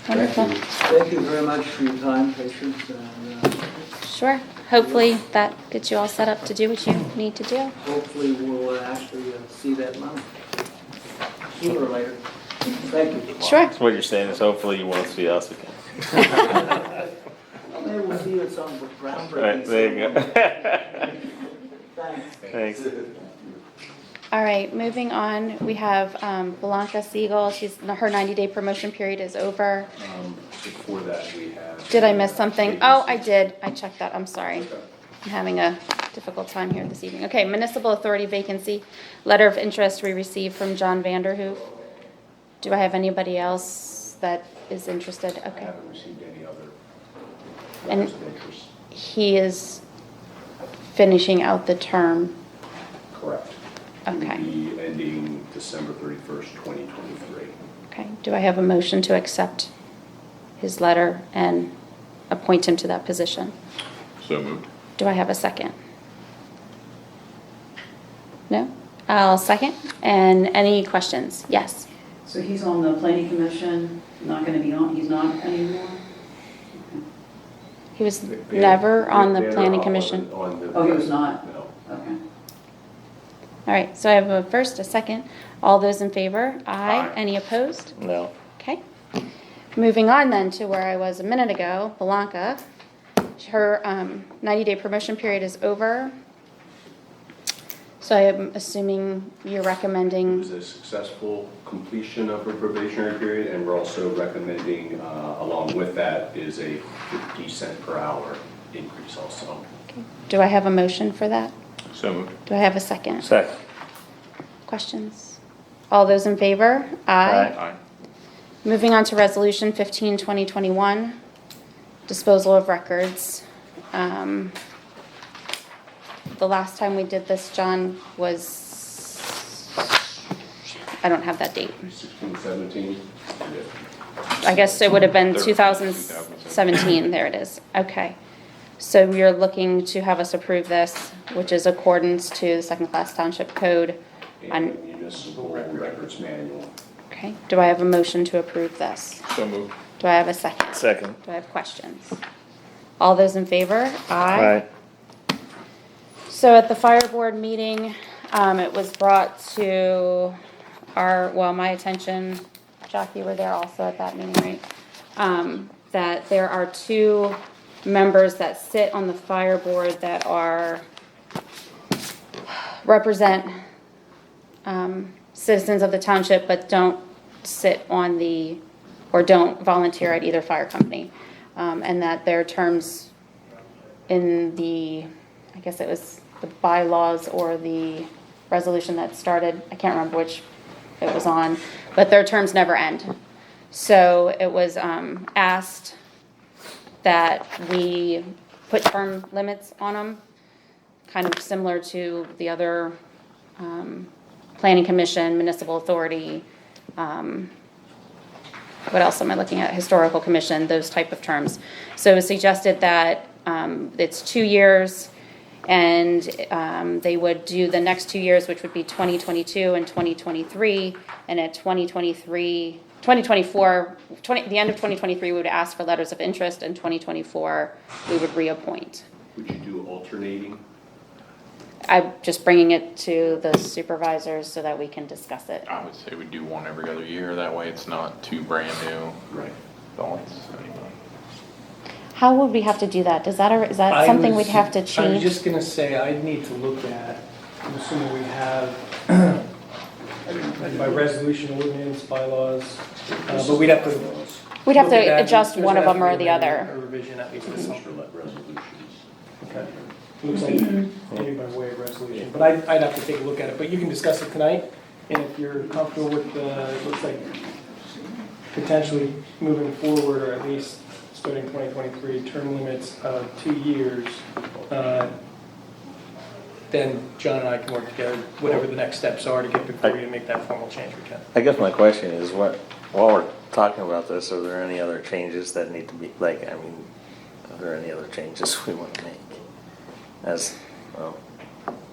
Wonderful. Thank you very much for your time, patience, and Sure. Hopefully that gets you all set up to do what you need to do. hopefully we'll actually see that money sooner or later. Thank you. Sure. So what you're saying is hopefully you won't see us again. Maybe we'll see you at some groundbreaking. Right, there you go. Thanks. Thanks. All right, moving on, we have Blanca Siegel. Her 90-day promotion period is over. Before that, we have. Did I miss something? Oh, I did. I checked that. I'm sorry. I'm having a difficult time here this evening. Okay, municipal authority vacancy. Letter of interest we received from John Vanderhoof. Do I have anybody else that is interested? I Okay. haven't received any other And letters of interest. he is finishing out the term. Correct. Okay. Will be ending December 31st, 2023. Okay. Do I have a motion to accept his letter and appoint him to that position? So moved. Do I have a second? No? I'll second. And any questions? Yes. So he's on the planning commission, not gonna be on, he's not anymore? He was never on the planning commission. Oh, he was not? No. Okay. All right, so I have a first, a second. All those in favor? Aye. Aye. Any opposed? No. Okay. Moving on then to where I was a minute ago, Blanca. Her 90-day promotion period is over. So I am assuming you're It recommending, was a successful completion of her probationary period, and we're also recommending, along with that, is a 50-cent per hour increase also. do I have a motion for that? So moved. Do I have a second? Second. Questions? All those in favor? Aye. Aye. Moving on to Resolution 15, 2021, disposal of records. The last time we did this, John, was, I don't have that date. 16, 17? I guess it would have been 2017. 2017, there it is. Okay. So we are looking to have us approve this, which is accordance to the second-class township code. And municipal records manual. Okay, do I have a motion to approve this? So moved. Do I have a second? Second. Do I have questions? All those in favor? Aye. So at the fire board meeting, it was brought to my attention, Jack, you were there also at that meeting, right? That there are 2 members that sit on the fire board that represent citizens of the township, but don't sit on or don't volunteer at either fire company. And that their terms in I guess it was the bylaws or the resolution that started, I can't remember which it was on, but their terms never end. So it was asked that we put term limits on them, kind of similar to the other planning commission, municipal authority, what else am I looking at? Historical commission, those type of terms. So it was suggested that it's 2 years, and they would do the next 2 years, which would be 2022 and 2023, and at 2024, the end of 2023, we would ask for letters of interest, and 2024, we would reappoint. Would you do alternating? I'm just bringing it to the supervisors so that we can discuss it. I would say we do one every other year, that way it's not 2 brand new. Right. Thoughts. How would we have to do that? Is that something we'd have to I was change? just gonna say, I'd need to look at, I'm assuming we have, by resolution, ordinance, bylaws, but we'd have to. We'd have to look at that. adjust There's one of gonna them have to or be the a other. revision at least to some. Resolutions. Okay. Looks like maybe by way of resolution, but I'd have to take a look at it, but you can discuss it tonight, and if you're comfortable with it looks like potentially moving forward, or at least starting 2023, term limits of 2 years, then John and I can work together, whatever the next steps are to get before you to make that formal change, we can. I guess my question is, while we're talking about this, are there any other changes that need to be, are there any other changes we want to make?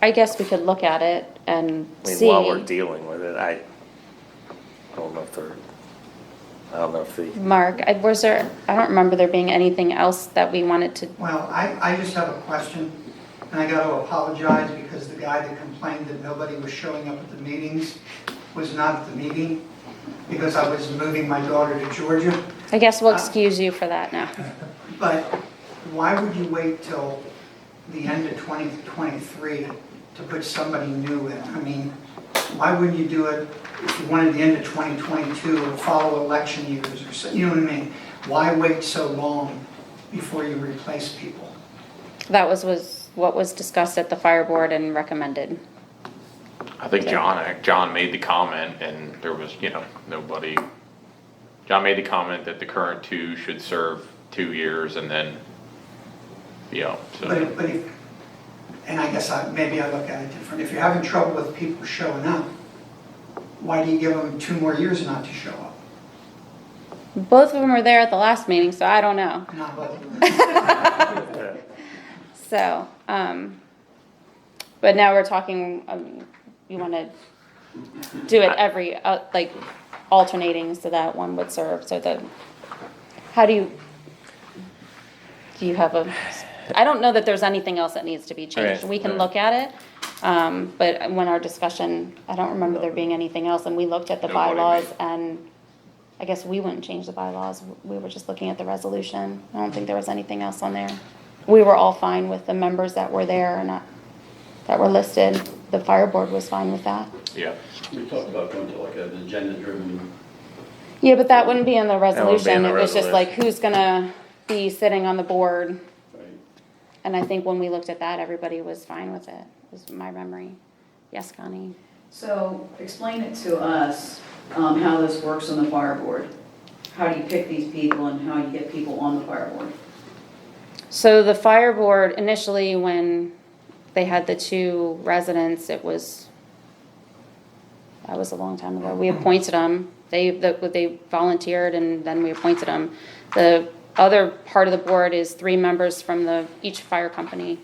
I guess we could look at it and see. While we're dealing with it, I don't know if the. Mark, I don't remember there being anything else that we wanted to. Well, I just have a question, and I got to apologize because the guy that complained that nobody was showing up at the meetings was not at the meeting because I was moving my daughter to Georgia. I guess we'll excuse you for that now. But why would you wait till the end of 2023 to put somebody new in? I mean, why wouldn't you do it if you wanted the end of 2022 or follow election years or so, you know what I mean? Why wait so long before you replace people? That was what was discussed at the fire board and recommended. I think John made the comment, and there was, nobody. John made the comment that the current 2 should serve 2 years and then be out. So. But if, and I guess maybe I look at it different. If you're having trouble with people showing up, why do you give them 2 more years not to show up? Both of them were there at the last meeting, so I don't know. Not both of them. So, but now we're talking, you want to do it every, alternating so that one would serve, so that, do you have I don't know that there's anything else that needs to be changed. Right, We can right. look at it, but when our discussion, I don't remember there being anything else, and we looked at the Nobody bylaws, made- and I guess we wouldn't change the bylaws, we were just looking at the resolution. I don't think there was anything else on there. We were all fine with the members that were there, and that were listed. The fire board was fine with that. Yeah. We talked about going to like an agenda-driven. Yeah, but that wouldn't be in the wouldn't be in resolution, the it was just like, resolution. who's gonna be sitting on the board? Right. And I think when we looked at that, everybody was fine with it, was my memory. Yes, Connie? So explain it to us, how this works on the fire board. how do you pick these people and how you get people on the fire board? So the fire board, initially, when they had the 2 residents, that was a long time ago. We appointed them. They volunteered, and then we appointed them. The other part of the board is 3 members from each fire company.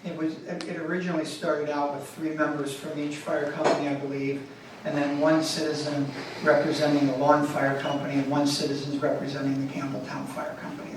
It originally started out with 3 members from each fire company, I believe, and then 1 citizen representing the lawn fire company and 1 citizen representing the Campbelltown Fire Company.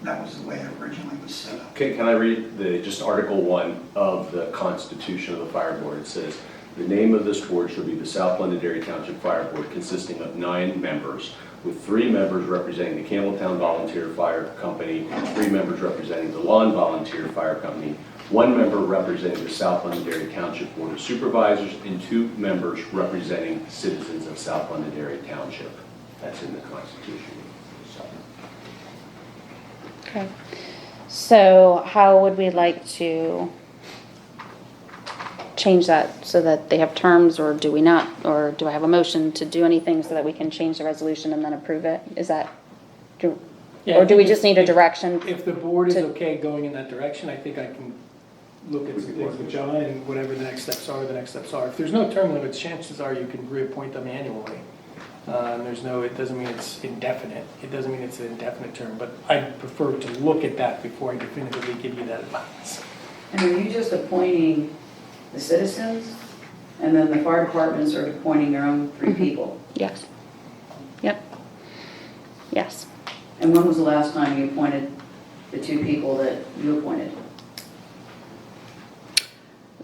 That was the way it originally was set up. Okay, can I read just Article 1 of the Constitution of the Fire Board? It says, "The name of this board shall be the South Londonderry Township Fire Board, consisting of 9 members, with 3 members representing the Campbelltown Volunteer Fire Company, 3 members representing the Lawn Volunteer Fire Company, 1 member representing the South Londonderry Township Board of Supervisors, and 2 members representing citizens of South Londonderry Township." That's in the Constitution. Okay. So how would we like to change that so that they have terms, or do we not? Or do I have a motion to do anything so that we can change the resolution and then approve it? Is that, or do we just need a direction? If the board is okay going in that direction, I think I can look at some things with John and whatever the next steps are, If there's no term limits, chances are you can reappoint them annually. And it doesn't mean it's indefinite. It doesn't mean it's an indefinite term, but I'd prefer to look at that before I definitively give you that advice. And are you just appointing the citizens, and then the fire departments are appointing their own 3 people? Yes. Yep. Yes. And when was the last time you appointed the 2 people that you appointed?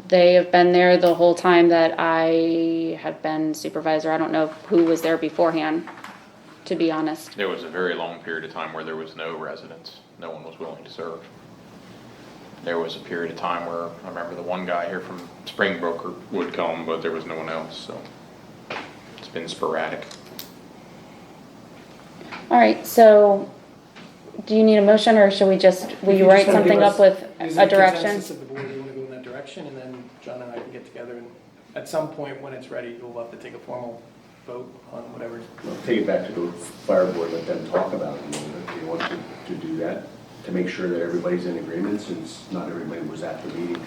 They have been there the whole time that I have been supervisor. I don't know who was there beforehand, to be honest. There was a very long period of time where there was no residents. No one was willing to serve. There was a period of time where I remember the one guy here from Springbrook would come, but there was no one else, so it's been sporadic. All right, so do you need a motion, or should we will you write something up with a direction? Consensus of the board, you want to go in that direction, and then John and I can get together, and at some point when it's ready, you'll have to take a formal vote on whatever. I'll take it back to the fire board, let them talk about it, if you want to do that, to make sure that everybody's in agreement, since not everybody was at the meeting.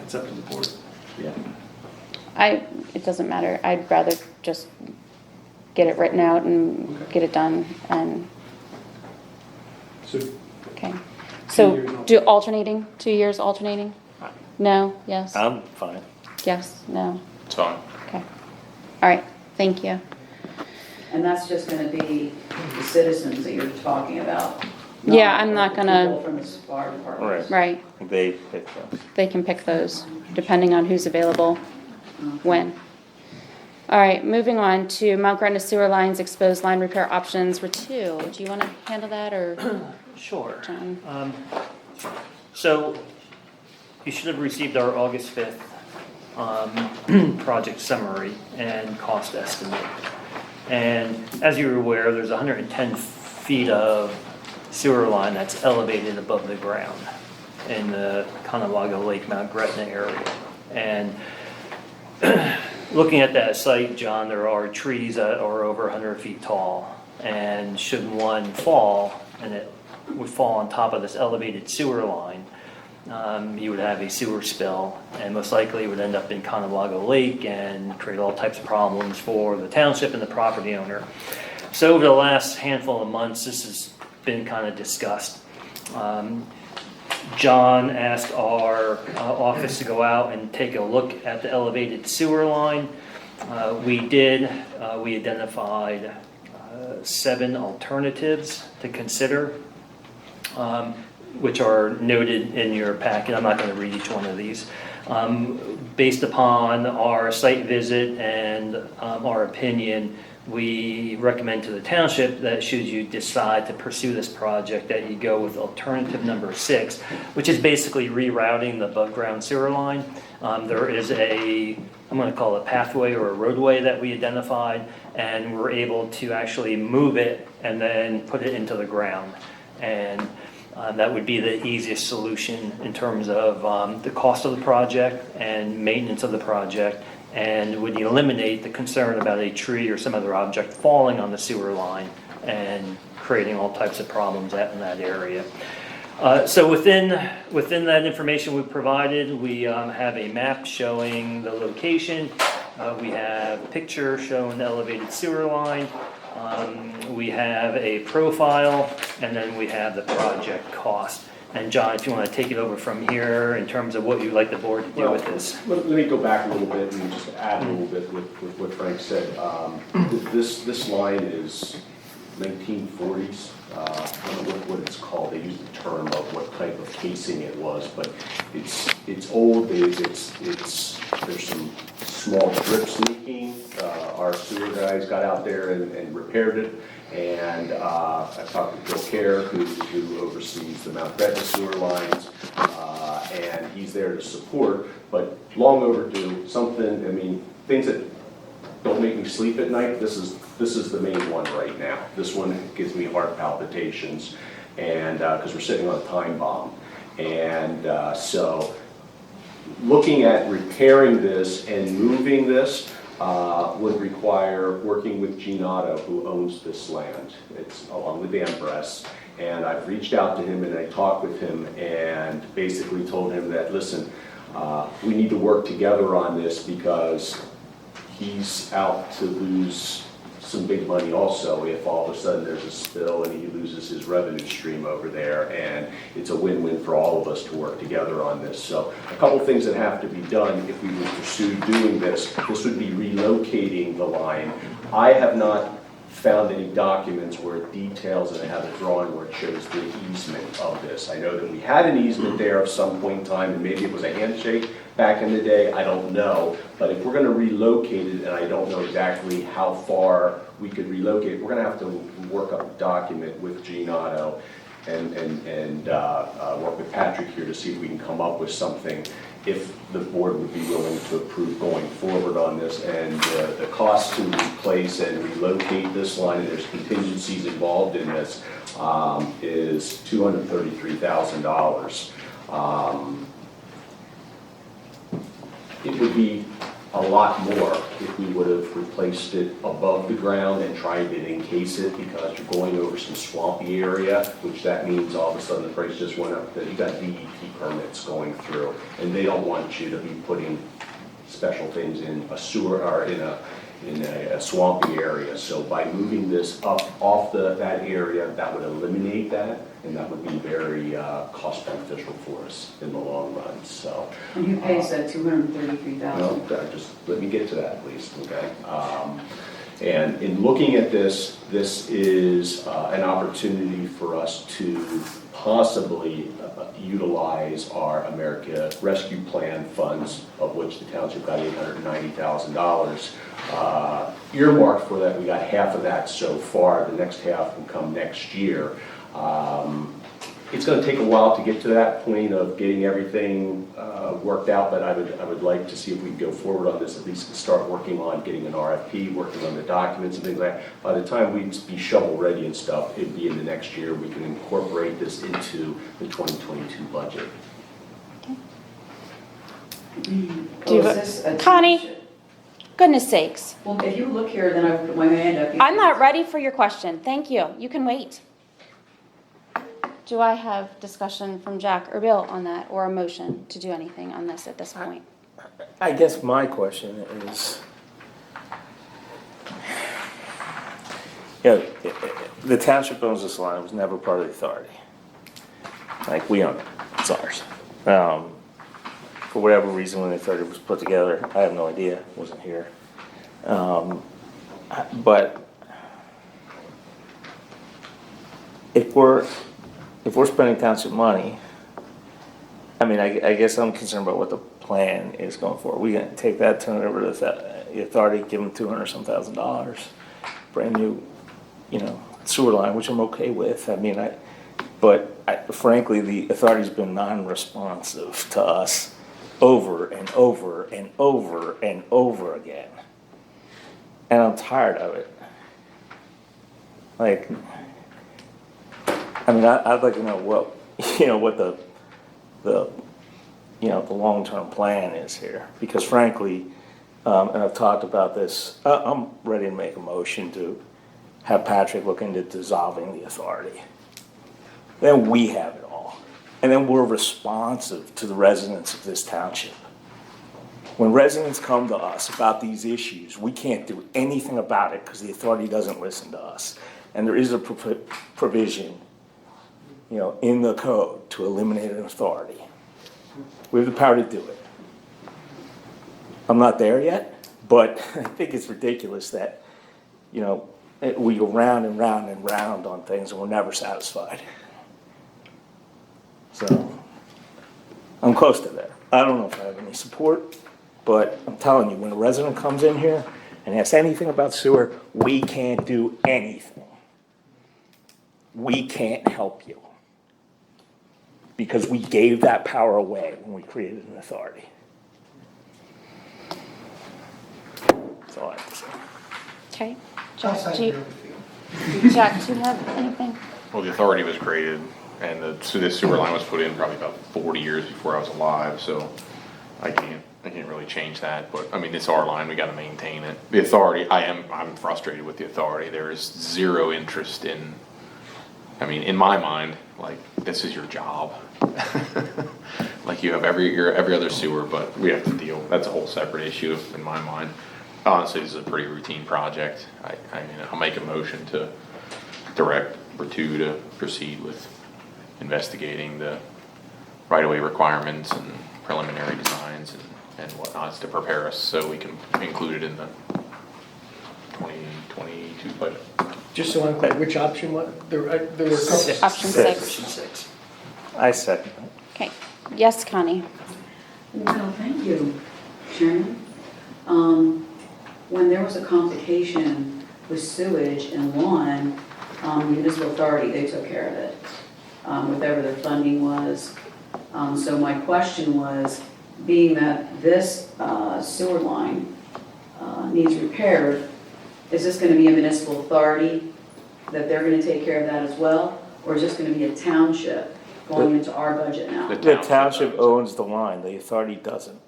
It's up to the board. Yeah. It doesn't matter. I'd rather just get it written out and get it done, and, okay. 2 So years do alternating, 2 years alternating? No, yes, I'm fine. yes, no, It's fine. okay. All right, thank you. And that's just gonna be the citizens that you're talking about? Yeah, I'm not the gonna- people from the fire department? Right, They pick those. they can pick those, depending on who's available, when. All right, moving on to Mount Gretna sewer lines, exposed line repair options for 2. Do you want to handle that, or Sure. John? So you should have received our August 5th project summary and cost estimate. And as you're aware, there's 110 feet of sewer line that's elevated above the ground in the Conewago Lake, Mount Gretna area. And looking at that site, John, there are trees that are over 100 feet tall. And should one fall, and it would fall on top of this elevated sewer line, you would have a sewer spill, and most likely it would end up in Conewago Lake and create all types of problems for the township and the property owner. So over the last handful of months, this has been kind of discussed. John asked our office to go out and take a look at the elevated sewer line. We did. We identified 7 alternatives to consider, which are noted in your packet. I'm not going to read each one of these. Based upon our site visit and our opinion, we recommend to the township that should you decide to pursue this project, that you go with alternative number 6, which is basically rerouting the above ground sewer line. There is I'm going to call it a pathway or a roadway that we identified, and we're able to actually move it and then put it into the ground. And That would be the easiest solution in terms of the cost of the project and maintenance of the project, and would eliminate the concern about a tree or some other object falling on the sewer line and creating all types of problems out in that area. So within that information we provided, we have a map showing the location. We have a picture showing the elevated sewer line. We have a profile, and then we have the project cost. And John, if you want to take it over from here in terms of what you'd like the board to do with this. Let me go back a little bit and just add a little bit with what Frank said. This line is 1940s. I don't know what it's called. They use the term of what type of casing it was, but it's old. There's some small drips leaking. Our sewer guys got out there and repaired it. And I talked to Bill Kerr, who oversees the Mount Gretna sewer lines, and he's there to support. But long overdue. Something. I mean, things that don't make me sleep at night. This is the main one right now. This one gives me heart palpitations, and because we're sitting on a time bomb, and so looking at repairing this and moving this would require working with Gene Otto, who owns this land. It's along with Ambrose, and I've reached out to him and I talked with him and basically told him that, listen, we need to work together on this because he's out to lose some big money also if all of a sudden there's a spill and he loses his revenue stream over there, and it's a win-win for all of us to work together on this. So a couple things that have to be done if we would pursue doing this would be relocating the line. I have not found any documents where it details, and I have a drawing where it shows the easement of this. I know that we had an easement there at some point in time, and maybe it was a handshake back in the day, I don't know. But if we're going to relocate it, and I don't know exactly how far we could relocate, we're going to have to work up a document with Gene Otto and work with Patrick here to see if we can come up with something, if the board would be willing to approve going forward on this. And the cost to replace and relocate this line, and there's contingencies involved in this, is $233,000. It would be a lot more if we would have replaced it above the ground and tried to encase it, because you're going over some swampy area, which that means all of a sudden the price just went up. You got DEP permits going through, and they don't want you to be putting special things in a sewer or in a swampy area. So by moving this up off that area, that would eliminate that, and that would be very cost beneficial for us in the long run. So. And who pays that $233,000? No, just let me get to that at least, okay? And in looking at this is an opportunity for us to possibly utilize our America Rescue Plan funds, of which the township got $890,000. Earmarked for that, we got half of that so far. The next half will come next year. It's going to take a while to get to that point of getting everything worked out, but I would like to see if we can go forward on this, at least start working on getting an RFP, working on the documents and things like that. By the time we'd be shovel ready and stuff, it'd be in the next year. We can incorporate this into the 2022 budget. Connie, goodness sakes. Well, if you look here, then I would put my hand up. I'm not ready for your question. Thank you. You can wait. Do I have discussion from Jack or Bill on that, or a motion to do anything on this at this point? I guess my question is, the township owns this line. It was never part of the authority. Like, we own it. It's ours. For whatever reason, when the authority was put together, I have no idea. Wasn't here. But if we're spending township money, I mean, I guess I'm concerned about what the plan is going forward. We gonna take that, turn it over to the authority, give them $200,000, brand new, sewer line, which I'm okay with. I mean, frankly, the authority's been non-responsive to us over and over and over and over again, and I'm tired of it. Like, I mean, I'd like to know what the long-term plan is here. Because frankly, and I've talked about this, I'm ready to make a motion to have Patrick look into dissolving the authority. Then we have it all. And then we're responsive to the residents of this township. When residents come to us about these issues, we can't do anything about it because the authority doesn't listen to us. And there is a provision, in the code to eliminate an authority. We have the power to do it. I'm not there yet, but I think it's ridiculous that, we go round and round and round on things and we're never satisfied. So, I'm close to there. I don't know if I have any support, but I'm telling you, when a resident comes in here and asks anything about sewer, we can't do anything. We can't help you. Because we gave that power away when we created an authority. That's all I have to say. Okay. I'll Jack, second do your you, field. Jack, do you have anything? Well, the authority was created, and the sewer line was put in probably about 40 years before I was alive, so I can't really change that, but, I mean, it's our line, we gotta maintain it. The authority, I'm frustrated with the authority. There is zero interest in, in my mind, like, this is your job. Like, you have every other sewer, but we have to deal, that's a whole separate issue in my mind. Honestly, this is a pretty routine project. I'll make a motion to direct Bertu to proceed with investigating the right-of-way requirements and preliminary designs and whatnots to prepare us so we can include it in the 2022 budget. Just so I'm clear, which option, there were a couple. Option 6. I second. Okay. Yes, Connie? Well, thank you, Chairman. When there was a complication with sewage in lawn, municipal authority, they took care of it, whatever their funding was. So my question was, being that this sewer line needs repaired, is this going to be a municipal authority that they're going to take care of that as well? Or is this going to be a township going into our budget now? The township owns the line, the authority doesn't.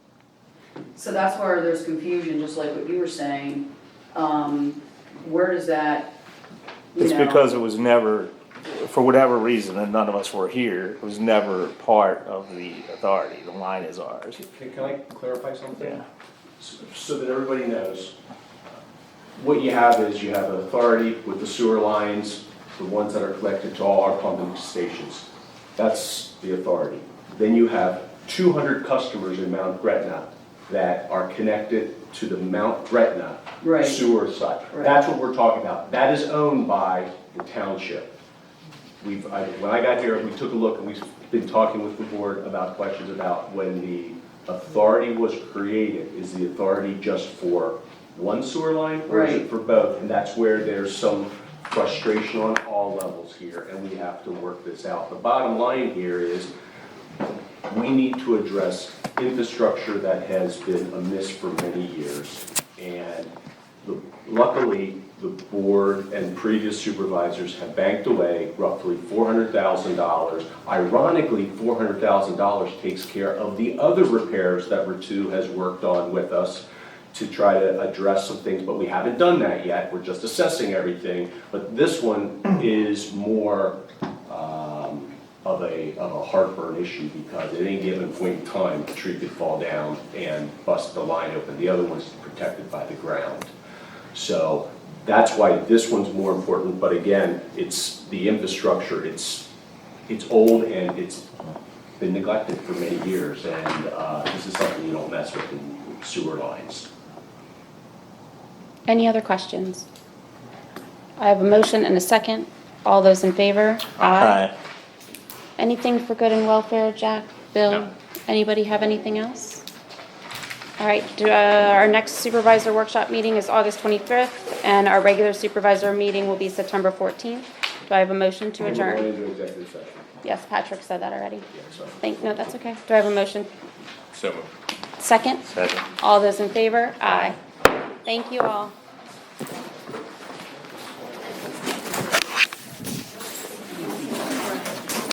So that's where there's confusion, just like what you were saying. Where does that, It's because it was never, for whatever reason, and none of us were here, it was never part of the authority. The line is ours. Can I clarify something? Yeah. So that everybody knows, what you have is you have an authority with the sewer lines, the ones that are connected to all our pumping stations. That's the authority. Then you have 200 customers in Mount Gretna that are connected to the Mount Gretna Right. sewer site. Right. That's what we're talking about. That is owned by the township. When I got here, we took a look and we've been talking with the board about questions about when the authority was created, is the authority just for one sewer line or is Right. it for both? And that's where there's some frustration on all levels here and we have to work this out. The bottom line here is we need to address infrastructure that has been amiss for many years. And luckily, the board and previous supervisors have banked away roughly $400,000. Ironically, $400,000 takes care of the other repairs that Bertu has worked on with us to try to address some things, but we haven't done that yet. We're just assessing everything. But this one is more of a heartburn issue because at any given point in time, the tree could fall down and bust the line open. The other one's protected by the ground. So that's why this one's more important. But again, it's the infrastructure. It's old and it's been neglected for many years. And this is something you don't mess with in sewer lines. Any other questions? I have a motion and a second. All those in favor? Aye. Anything for good and welfare, Jack, Bill? No. Anybody have anything else? All right, our next supervisor workshop meeting is August 25th, and our regular supervisor meeting will be September 14th. Do I have a motion to We're adjourn? going into executive session. Yes, Patrick said that already. Yeah, sorry. No, that's okay. Do I have a motion? So Second? Second. All those in favor? Aye. Thank you all.